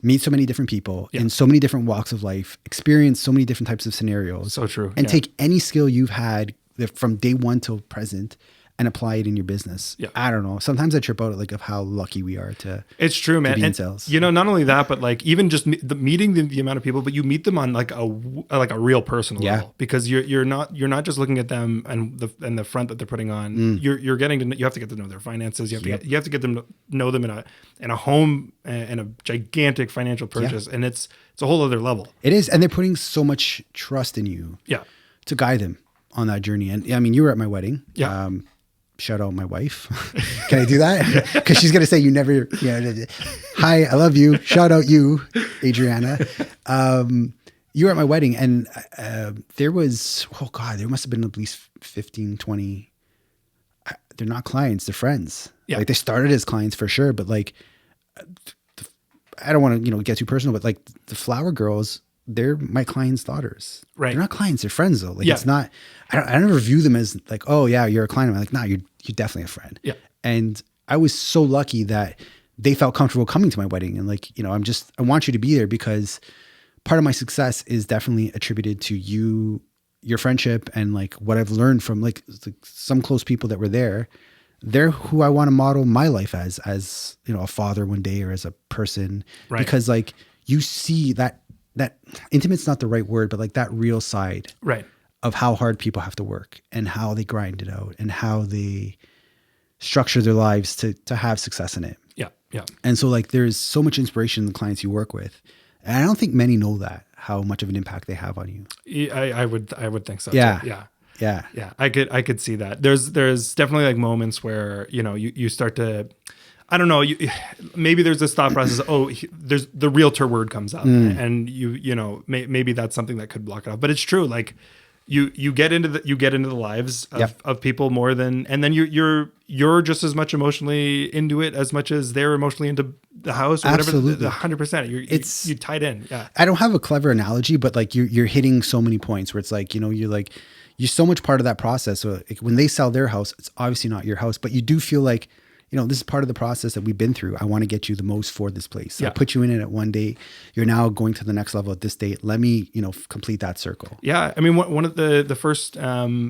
meet so many different people in so many different walks of life, experience so many different types of scenarios. So true. And take any skill you've had from day one till present and apply it in your business. Yeah. I don't know. Sometimes I trip out of how lucky we are to. It's true, man. Be in sales. Not only that, but like even just meeting the amount of people, but you meet them on like a real personal level, because you're not just looking at them and the front that they're putting on. You're getting to you have to get to know their finances. You have to get them to know them in a home and a gigantic financial purchase, and it's a whole other level. It is, and they're putting so much trust in you. Yeah. To guide them on that journey, and I mean, you were at my wedding. Yeah. Shout out my wife. Can I do that? Because she's going to say you never, hi, I love you. Shout out you, Adriana. You were at my wedding, and there was, there must have been at least 15, 20. They're not clients, they're friends. Yeah. Like they started as clients for sure, but like, I don't want to, get too personal, but like the flower girls, they're my clients' daughters. Right. They're not clients, they're friends though. Like it's not, I never view them as like, oh yeah, you're a client. I'm like, no, you're definitely a friend. Yeah. And I was so lucky that they felt comfortable coming to my wedding. And like, I want you to be there because part of my success is definitely attributed to you, your friendship, and like what I've learned from like some close people that were there. They're who I want to model my life as a father one day, or as a person, right. Because like you see that intimate's not the right word, but like that real side right. of how hard people have to work and how they grind it out and how they structure their lives to have success in it. Yeah. Yeah. And so like, there's so much inspiration in the clients you work with. And I don't think many know that, how much of an impact they have on you. I would think so. Yeah. Too. Yeah. Yeah. Yeah. I could see that. There's definitely like moments where, you start to, I don't know, maybe there's this thought process, there's the realtor word comes up and maybe that's something that could block it off, but it's true. Like you get into the lives of people more than, and then you're just as much emotionally into it as much as they're emotionally into the house or Absolutely. whatever. 100%. You're tied in. Yeah. I don't have a clever analogy, but like you're hitting so many points where it's like, you're so much part of that process. So like when they sell their house, it's obviously not your house, but you do feel like this is part of the process that we've been through. I want to get you the most for this place. So I Yeah. put you in it at one date. You're now going to the next level at this date. Let me, complete that circle. Yeah, I mean, one of the first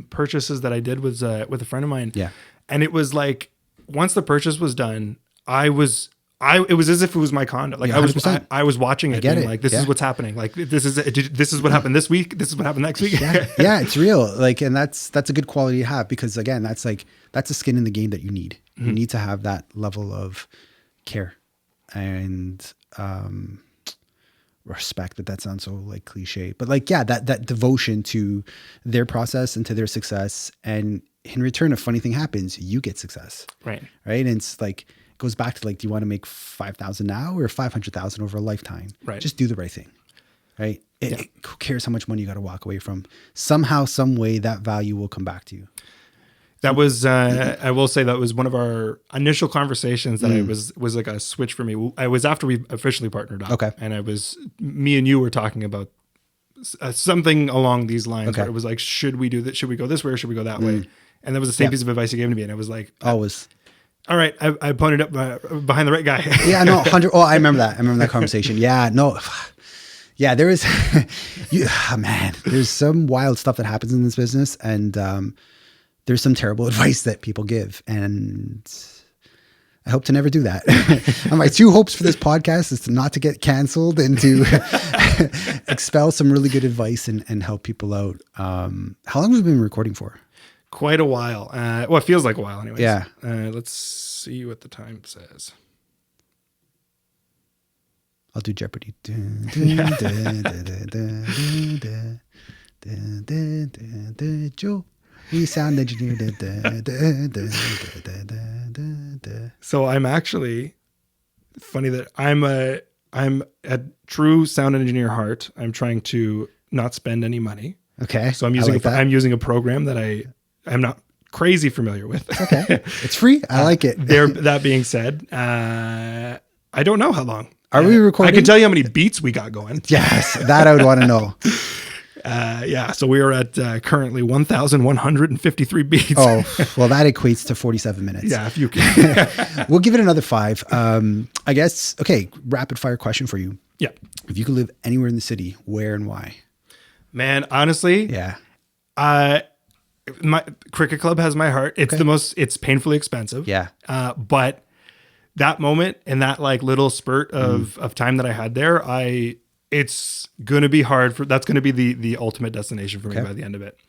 purchases that I did was with a friend of mine. Yeah. And it was like, once the purchase was done, it was as if it was my condo. Like Yeah, 100%. I was watching it, get being it. like, this Yeah. is what's happening. Like this is what happened this week. This is what happened next week. Yeah, it's real. Like, and that's a good quality to have, because again, that's a skin in the game that you need. You need to have that level of care and respect. That sounds so like cliche, but like, yeah, that devotion to their process and to their success. And in return, a funny thing happens, you get success. Right. Right. And it's like, it goes back to like, do you want to make 5,000 now or 500,000 over a lifetime? Right. Just do the right thing. Right. Who cares how much money you got to walk away from? Somehow, some way, that value will come back to you. That was, I will say, that was one of our initial conversations that was like a switch for me. I was after we officially partnered up. Okay. And me and you were talking about something along these lines, Okay. where it was like, should we do that? Should we go this way or should we go that way? And that was the same piece of advice you gave to me. And it was like, Always. all right, I pointed up behind the right guy. Yeah, no, 100. Oh, I remember that. I remember that conversation. Yeah, no. Yeah, there is, man, there's some wild stuff that happens in this business. And there's some terrible advice that people give. And I hope to never do that. And my two hopes for this podcast is to not to get canceled and to expel some really good advice and help people out. How long have we been recording for? Quite a while. Well, it feels like a while anyways. Yeah. Let's see what the time says. I'll do Jeopardy. Joe, we sound engineer. So I'm actually, funny that I'm a true sound engineer at heart. I'm trying to not spend any money. Okay. So I'm using that. I'm using a program that I'm not crazy familiar with. Okay. It's free. I like it. That being said, I don't know how long. Are we recording? I can tell you how many beats we got going. Yes, that I would want to know. Yeah, so we are at currently 1,153 beats. Oh, well, that equates to 47 minutes. Yeah, if you can. We'll give it another 5. I guess, okay, rapid fire question for you. Yeah. If you could live anywhere in the city, where and why? Man, honestly, Yeah. my cricket club has my heart. It's it's painfully expensive. Yeah. But that moment and that like little spurt of time that I had there, it's going to be hard that's going to be the ultimate destination for me by the end of it.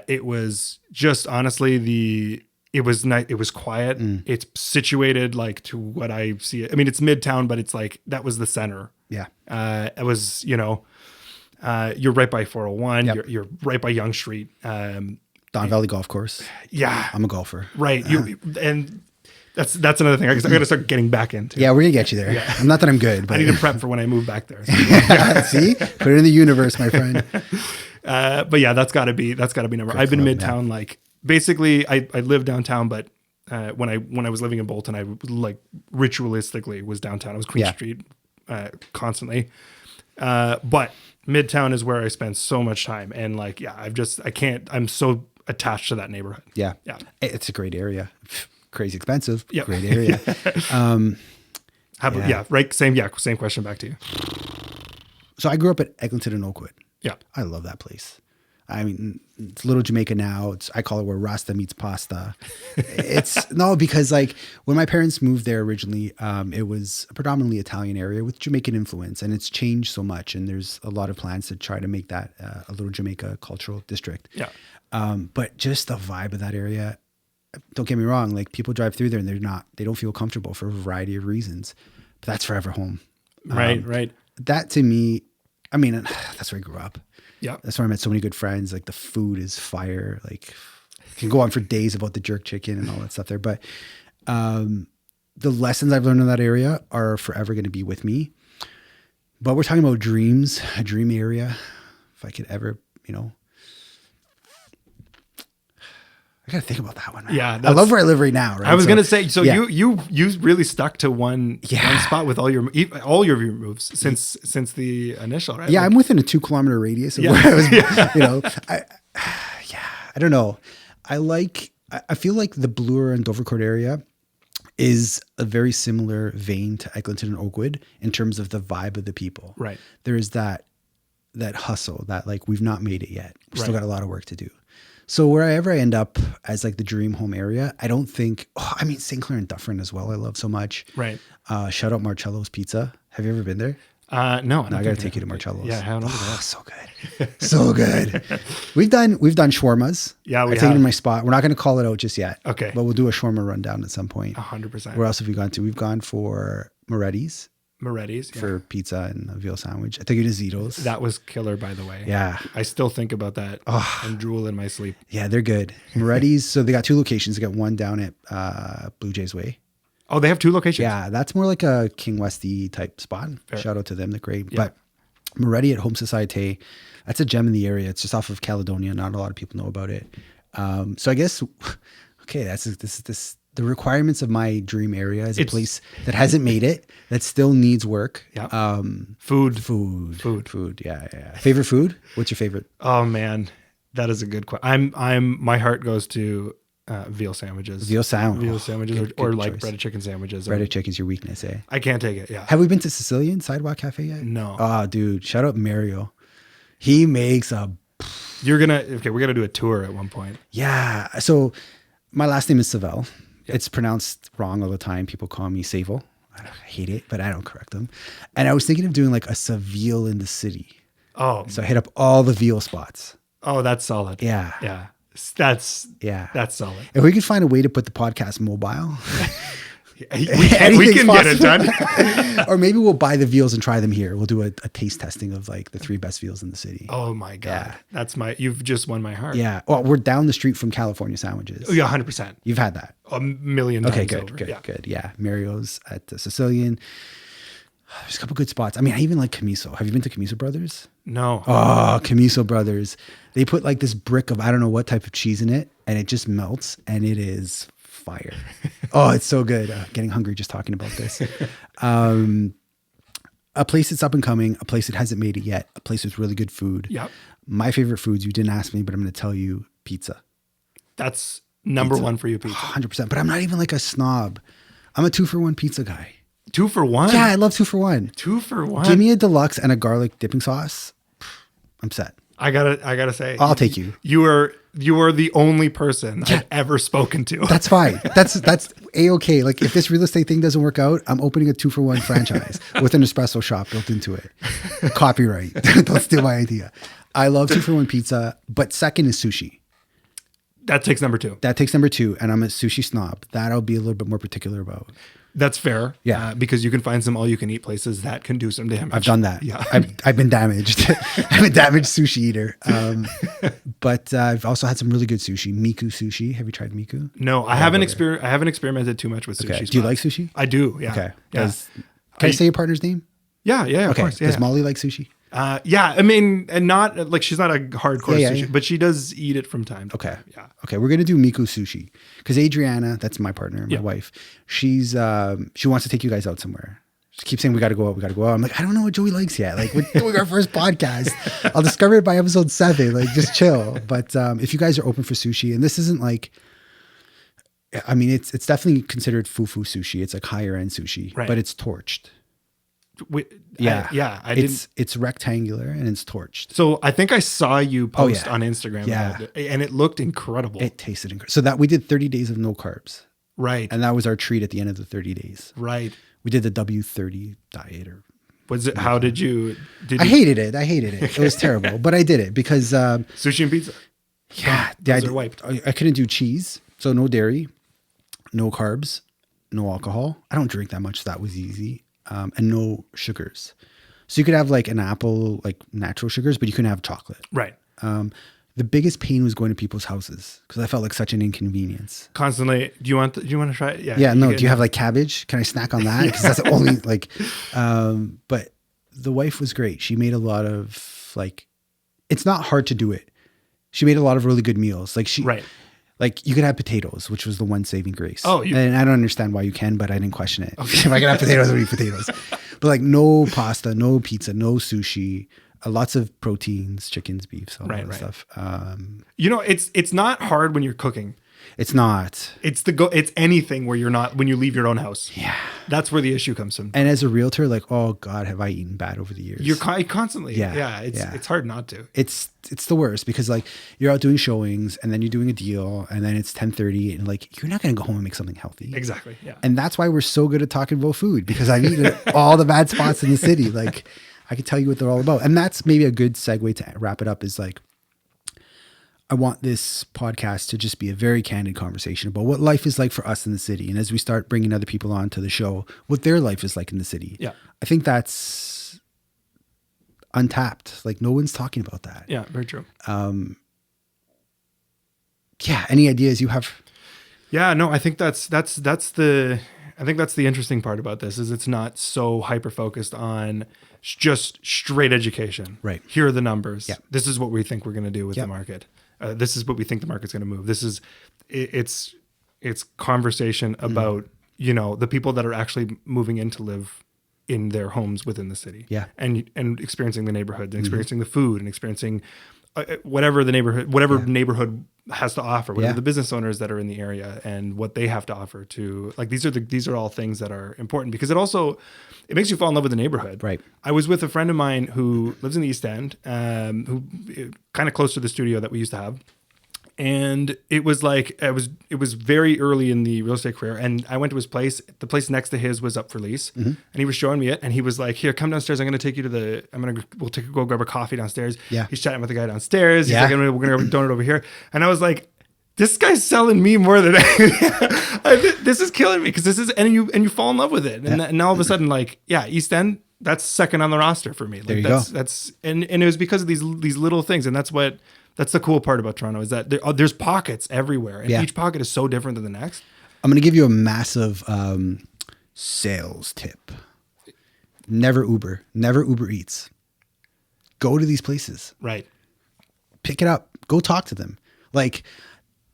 It was just honestly it was nice. It was quiet. It's situated like to what I see. I mean, it's Midtown, but it's like, that was the center. Yeah. It was, you're right by 401. Yep. You're right by Yonge Street. Don Valley Golf Course. Yeah. I'm a golfer. Right. And that's another thing. I got to start getting back into. Yeah, we're going to get you there. Yeah. Not that I'm good, but I need to prep for when I move back there. So. See, put it in the universe, my friend. But yeah, that's gotta be number. I've been Midtown, like basically I live downtown, but when I was living in Bolton, I like ritualistically was downtown. I was Queen Street constantly. But Midtown is where I spend so much time. And like, yeah, I'm so attached to that neighborhood. Yeah. Yeah. It's a great area. Crazy expensive. Yep. Great area. Right. Same question back to you. So I grew up at Eglinton and Oakwood. Yeah. I love that place. I mean, it's Little Jamaica now. I call it where Rasta meets pasta. Because like when my parents moved there originally, it was a predominantly Italian area with Jamaican influence, and it's changed so much. And there's a lot of plans to try to make that a Little Jamaica cultural district. Yeah. But just the vibe of that area, don't get me wrong, like people drive through there and they don't feel comfortable for a variety of reasons, but that's forever home. Right. That to me, I mean, that's where I grew up. Yeah. That's where I met so many good friends. Like the food is fire. Like you can go on for days about the jerk chicken and all that stuff there. But the lessons I've learned in that area are forever going to be with me. But we're talking about dreams, a dream area. If I could ever, I got to think about that one. Man. Yeah. I love where I live right now. Right. I was going to say, so yeah. you really stuck to one spot with all your moves since the initial, right? Yeah. Like, I'm within a 2-kilometer radius of where I was, I don't know. I feel like the Bloor and Dovercourt area is a very similar vein to Eglinton and Oakwood in terms of the vibe of the people. Right. There is that hustle that like we've not made it yet. We still Right. got a lot of work to do. So wherever I end up as like the dream home area, I don't think. I mean, St. Clair and Dufferin as well. I love so much. Right. Shout out Marcello's Pizza. Have you ever been there? No, I gotta take you to Marcello's. Yeah, I haven't. Oh, so good, so good. We've done shawarmas. Yeah, we I've taken have. my spot. We're not going to call it out just yet. Okay. but we'll do a shawarma rundown at some point. 100%. Where else have we gone to? We've gone for Moretti's Moretti's. Yeah. for pizza and a veal sandwich. I took you to Zito's. That was killer, by the way. Yeah. I still think about that and drool in my sleep. Yeah, they're good. Moretti's. So they got 2 locations. They got one down at Blue Jays Way. Oh, they have 2 locations. Yeah, that's more like a King Westy type spot. Fair. Shout out to them. They're great. Yeah. But Moretti at Home Society, that's a gem in the area. It's just off of Caledonia. Not a lot of people know about it. So I guess, okay, this the requirements of my dream area is a place that hasn't made it, that still needs work. Yeah. Food. Yeah. Favorite food? What's your favorite? Oh man, that is a good question. My heart goes to veal sandwiches. Veal sandwich. Veal sandwiches, good or like choice. breaded chicken sandwiches. Breaded chicken's your weakness, eh? I can't take it. Yeah. Have we been to Sicilian Sidewalk Cafe yet? No. Oh, dude. Shout out Mario. He makes a We're gonna do a tour at one point. Yeah. So my last name is Savell. It's pronounced wrong all the time. People call me Savo. I hate it, but I don't correct them. And I was thinking of doing like a Seville in the city. Oh, So I hit up all the veal spots. that's solid. Yeah. Yeah. That's solid. If we could find a way to put the podcast mobile, We can anything's get it possible. done. Or maybe we'll buy the veals and try them here. We'll do a taste testing of like the 3 best veals in the city. Oh my God. You've just won my heart. Yeah. Well, we're down the street from California Sandwiches. Oh, yeah, 100%. You've had that. A million times Okay, good, over. good, Yeah. good. Yeah. Mario's at the Sicilian. There's a couple good spots. I mean, I even like Camiso. Have you been to Camiso Brothers? No. Oh, Camiso Brothers. They put like this brick of I don't know what type of cheese in it, and it just melts, and it is fire. Oh, it's so good. Getting hungry just talking about this. A place that's up and coming, a place that hasn't made it yet, a place with really good food. Yep. My favorite foods, you didn't ask me, but I'm going to tell you pizza. That's number one for you, pizza. 100%. But I'm not even like a snob. I'm a 2-for-1 pizza guy. 2 for 1? Yeah, I love 2-for-1. 2 for 1. Give me a deluxe and a garlic dipping sauce. I'm set. I gotta say, I'll take you. You are the only person I've ever spoken to. That's fine. That's A-okay. Like if this real estate thing doesn't work out, I'm opening a 2-for-1 franchise with an espresso shop built into it. Copyright. Don't steal my idea. I love 2-for-1 pizza, but second is sushi. That takes number 2. That takes number 2, and I'm a sushi snob. That I'll be a little bit more particular about. That's fair. Yeah. Because you can find some all-you-can-eat places that can do some damage. I've done that. Yeah. I've been damaged. I'm a damaged sushi eater. But I've also had some really good sushi. Miku sushi. Have you tried Miku? No, I haven't experimented too much with sushi. Okay. Do you like sushi? I do. Yeah. Okay. Yeah. Can I say your partner's name? Yeah. Of Okay. course. Yeah. Does Molly like sushi? Yeah. I mean, and not like she's not a hardcore Yeah, sushi, yeah. but she does eat it from time to Okay. time. Yeah. Okay. We're gonna do Miku sushi because Adriana, that's my partner, my Yeah. wife. She's she wants to take you guys out somewhere. She keeps saying we got to go out. We got to go out. I'm like, I don't know what Joey likes yet. Like we're doing our first podcast. I'll discover it by episode 7. Like just chill. But if you guys are open for sushi, and this isn't like, I mean, it's definitely considered fufu sushi. It's like higher end sushi, Right. but it's torched. I didn't. It's rectangular and it's torched. So I think I saw you post yeah. on Instagram, Yeah. about it, and it looked incredible. It tasted incredible. So that we did 30 days of no carbs, right. and that was our treat at the end of the 30 days. Right. We did the W30 diet. Was it? How did you? I hated it. It was terrible, but I did it because sushi and pizza. Those are wiped. I couldn't do cheese, so no dairy, no carbs, no alcohol. I don't drink that much, so that was easy. And no sugars. So you could have like an apple, like natural sugars, but you couldn't have chocolate. Right. The biggest pain was going to people's houses because I felt like such an inconvenience. Constantly. Do you want to try it? Yeah, no. can- Do you have like cabbage? Can I snack on that? Because that's the only like. But the wife was great. She made a lot of like. It's not hard to do it. She made a lot of really good meals. Right. Like you could have potatoes, which was the one saving grace. Oh, and I don't understand why you can, but I didn't question it. If I can have potatoes, I'll eat potatoes. But like no pasta, no pizza, no sushi, lots of proteins, chickens, beefs, all Right, that right. stuff. You know, it's not hard when you're cooking. It's not. It's anything where you're not when you leave your own house. Yeah. That's where the issue comes from. And as a realtor, like, oh God, have I eaten bad over the years? You're constantly. Yeah, It's hard not to. It's the worst because like you're out doing showings and then you're doing a deal and then it's 10:30 and like you're not going to go home and make something healthy. Exactly. Yeah. And that's why we're so good at talking about food, because I've eaten all the bad spots in the city. Like I can tell you what they're all about. And that's maybe a good segue to wrap it up is like, I want this podcast to just be a very candid conversation about what life is like for us in the city. And as we start bringing other people on to the show, what their life is like in the city. Yeah. I think that's untapped. Like no one's talking about that. Yeah, very true. Yeah. Any ideas you have? Yeah, no, I think that's the interesting part about this is it's not so hyper focused on just straight education. Right. Here are the numbers. Yeah. This is what we think we're going to do with the market. This is what we think the market's going to move. This is it's conversation about, the people that are actually moving in to live in their homes within the city. Yeah. And experiencing the neighborhood, and experiencing the food, and experiencing whatever the neighborhood has to offer, whatever the business owners that are in the area and what they have to offer to, like, these are all things that are important because it makes you fall in love with the neighborhood. Right. I was with a friend of mine who lives in the East End, who kind of close to the studio that we used to have. And it was very early in the real estate career. And I went to his place. The place next to his was up for lease. Mm-hmm. And he was showing me it. And he was like, here, come downstairs. I'm going to take you to we'll go grab a coffee downstairs. Yeah. He's chatting with the guy downstairs. He's like, we're going to have a donut over here. And I was like, this guy's selling me more than this is killing me because and you fall in love with it. And now all of a sudden, like, East End, that's second on the roster for me. Like, there you go. And it was because of these little things. And that's the cool part about Toronto is that there's pockets everywhere, and each pocket is so different than the next. I'm going to give you a massive sales tip. Never Uber Eats. Go to these places. Right. Pick it up. Go talk to them. Like,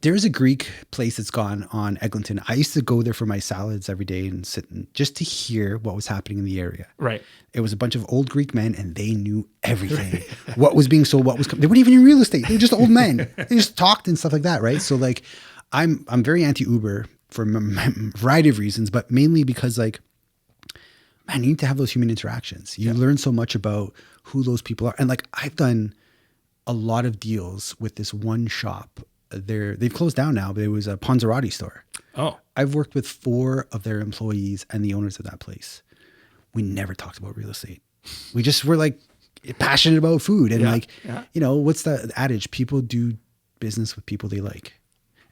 there's a Greek place that's gone on Eglinton. I used to go there for my salads every day and sit just to hear what was happening in the area. Right. It was a bunch of old Greek men and they knew everything. What was being sold, they weren't even in real estate. They were just old men. They just talked and stuff like that. Right. So like, I'm very anti-Uber for a variety of reasons, but mainly because like, man, you need to have those human interactions. You learn so much about who those people are. And like, I've done a lot of deals with this one shop. They've closed down now, but it was a Ponzerati store. Oh. I've worked with 4 of their employees and the owners of that place. We never talked about real estate. We just were like passionate about food. And what's the adage? People do business with people they like.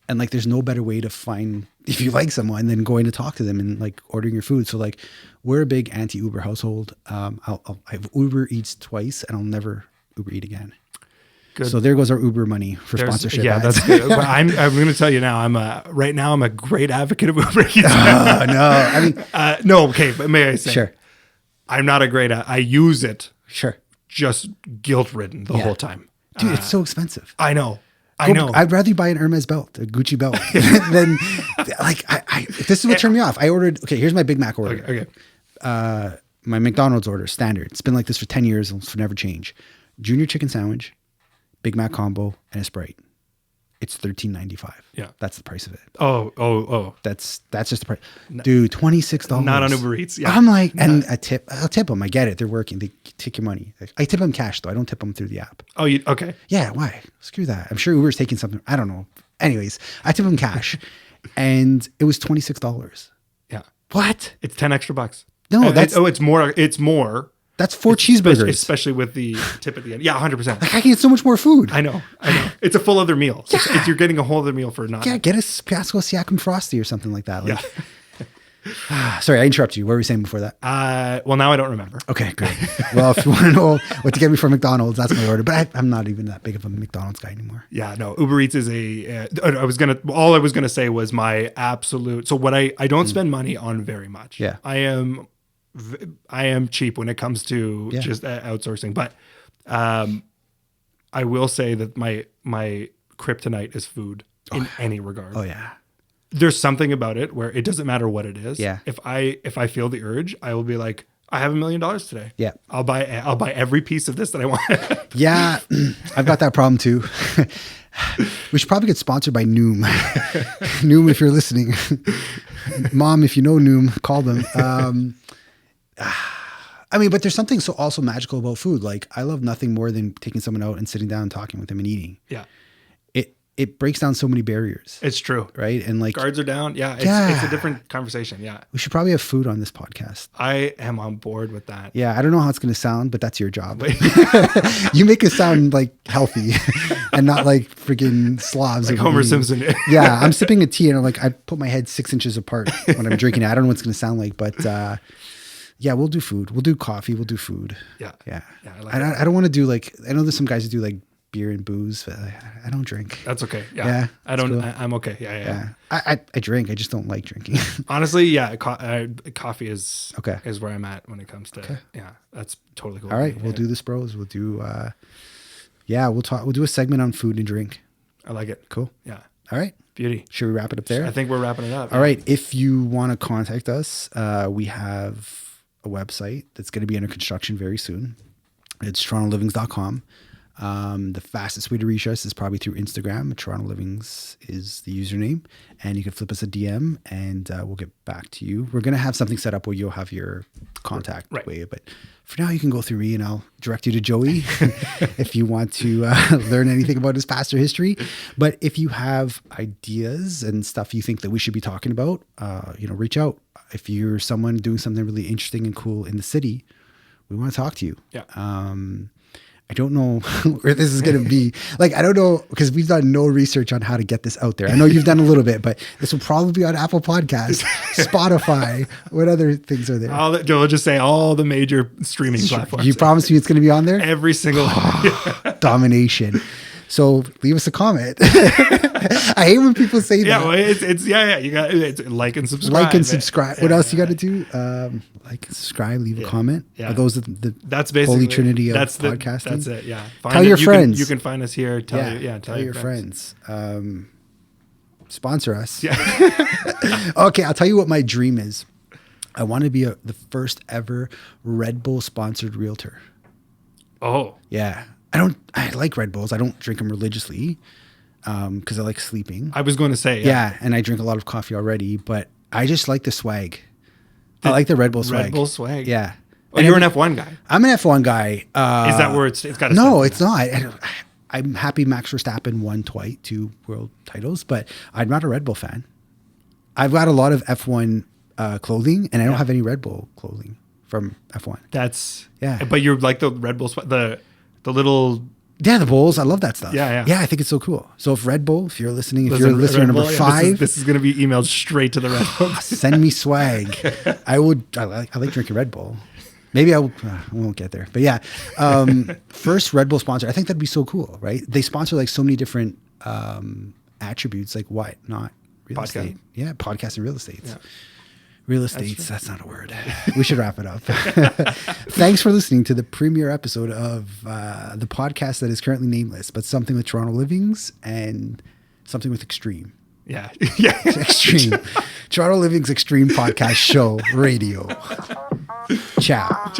And like, there's no better way to find if you like someone than going to talk to them and like ordering your food. So like, we're a big anti-Uber household. I've Uber Eats twice and I'll never Uber Eat again. Good. So there goes our Uber money for sponsorship. Yeah, ads. that's good. But I'm going to tell you now. I'm a great advocate of Uber Eats. No. I mean, no. Okay, but may I say? Sure. I'm not a great. I use it. Sure. Just guilt ridden the whole time. Dude, it's so expensive. I know. I know. I'd rather you buy an Hermes belt, a Gucci belt, than like this is what turned me off. I ordered. Okay, here's my Big Mac order. Okay. My McDonald's order, standard. It's been like this for 10 years. It'll never change. Junior chicken sandwich, Big Mac combo, and a Sprite. It's $13.95. Yeah. That's the price of it. Oh. That's just the price. Dude, $26. Not on Uber Eats. Yeah. I'm like, and I'll tip them. I get it. They're working. They take your money. I tip them cash though. I don't tip them through the app. Oh, okay. Yeah. Why? Screw that. I'm sure Uber's taking something. I don't know. Anyways, I tip them cash and it was $26. Yeah. What? It's 10 extra bucks. No, it's more. It's more. That's 4 cheeseburgers. Especially with the tip at the end. Yeah, 100%. Like I can get so much more food. I know. It's a full other meal. Yeah. You're getting a whole other meal for not. Yeah, get a Pascal Siakam Frosty or something like that. Sorry, I interrupted you. What were we saying before that? Well, now I don't remember. Okay, great. Well, if you want to know what to get me from McDonald's, that's my order. But I'm not even that big of a McDonald's guy anymore. Yeah, no. Uber Eats is all I was gonna say was my absolute. So what I don't spend money on very much. Yeah. I am cheap when it comes to just outsourcing, but I will say that my kryptonite is food in any regard. Oh yeah. There's something about it where it doesn't matter what it is. Yeah. If I feel the urge, I will be like, I have $1 million today. Yeah. I'll buy every piece of this that I want. Yeah, I've got that problem too. We should probably get sponsored by Noom. Noom, if you're listening. Mom, if you know Noom, call them. I mean, but there's something so also magical about food. Like, I love nothing more than taking someone out and sitting down and talking with them and eating. Yeah. It breaks down so many barriers. It's true. Right? And like, Guards are down. Yeah. It's a different conversation. Yeah. we should probably have food on this podcast. I am on board with that. Yeah, I don't know how it's going to sound, but that's your job. You make it sound like healthy and not like freaking slobs. Like Homer Simpson. Yeah, I'm sipping a tea and I'm like, I put my head 6 inches apart when I'm drinking it. I don't know what it's going to sound like, but yeah, we'll do food. We'll do coffee. We'll do food. Yeah. Yeah. Yeah. I like I don't want to do like, I know there's some guys who do like beer and booze, but I don't drink. That's okay. Yeah. Yeah, I don't, cool. I'm okay. Yeah. I drink. I just don't like drinking. Honestly, yeah. Coffee is Okay. is where I'm at when it comes to, yeah, that's totally cool. All right. We'll do this, bros. We'll do, yeah, we'll do a segment on food and drink. I like it. Cool. Yeah. All right. Beauty. Should we wrap it up there? I think we're wrapping it up. All right. If you want to contact us, we have a website that's going to be under construction very soon. It's torontolivings.com. The fastest way to reach us is probably through Instagram. Toronto Livings is the username, and you can flip us a DM and we'll get back to you. We're going to have something set up where you'll have your contact way, but for now you can go through me and I'll direct you to Joey if you want to learn anything about his pastor history. But if you have ideas and stuff you think that we should be talking about, reach out. If you're someone doing something really interesting and cool in the city, we want to talk to you. Yeah. I don't know where this is going to be. Like, I don't know, because we've done no research on how to get this out there. I know you've done a little bit, but this will probably be on Apple Podcasts, Spotify. What other things are there? Joel, just say all the major streaming platforms. You promise me it's going to be on there? Every single Domination. So leave us a comment. I hate when people say that. Yeah, well, it's you got it's like and subscribe. Like and subscribe. What else you got to do? Like, subscribe, leave a comment. Yeah. Are those the that's basically holy trinity of that's podcasting? That's it. Yeah. Tell your friends. You can find us here. Tell your friends. Sponsor us. Yeah. Okay, I'll tell you what my dream is. I want to be the first ever Red Bull sponsored realtor. Oh. Yeah. I like Red Bulls. I don't drink them religiously because I like sleeping. I was going to say. Yeah, and I drink a lot of coffee already, but I just like the swag. I like the Red Bull swag. Red Bull swag. Yeah. Oh, you're an F1 guy. I'm an F1 guy. Is that where it's got to No, it's not. I'm happy Max Verstappen won 2 world titles, but I'm not a Red Bull fan. I've got a lot of F1 clothing, and I don't have any Red Bull clothing from F1. But you're like the Red Bull, the little. Yeah, the bowls. I love that stuff. Yeah. Yeah, I think it's so cool. So if Red Bull, if you're listening, if you're listener number 5. This is going to be emailed straight to the Red Bull. Send me swag. I like drinking Red Bull. Maybe I won't get there. But yeah, first Red Bull sponsor. I think that'd be so cool, right? They sponsor like so many different attributes. Like what? Not real estate. Yeah, podcast and real estate. Yeah. Real estate, that's not a word. We should wrap it up. Thanks for listening to the premiere episode of the podcast that is currently nameless, but something with Toronto Livings and something with Extreme. Yeah. Extreme. Toronto Livings Extreme Podcast Show Radio. Ciao.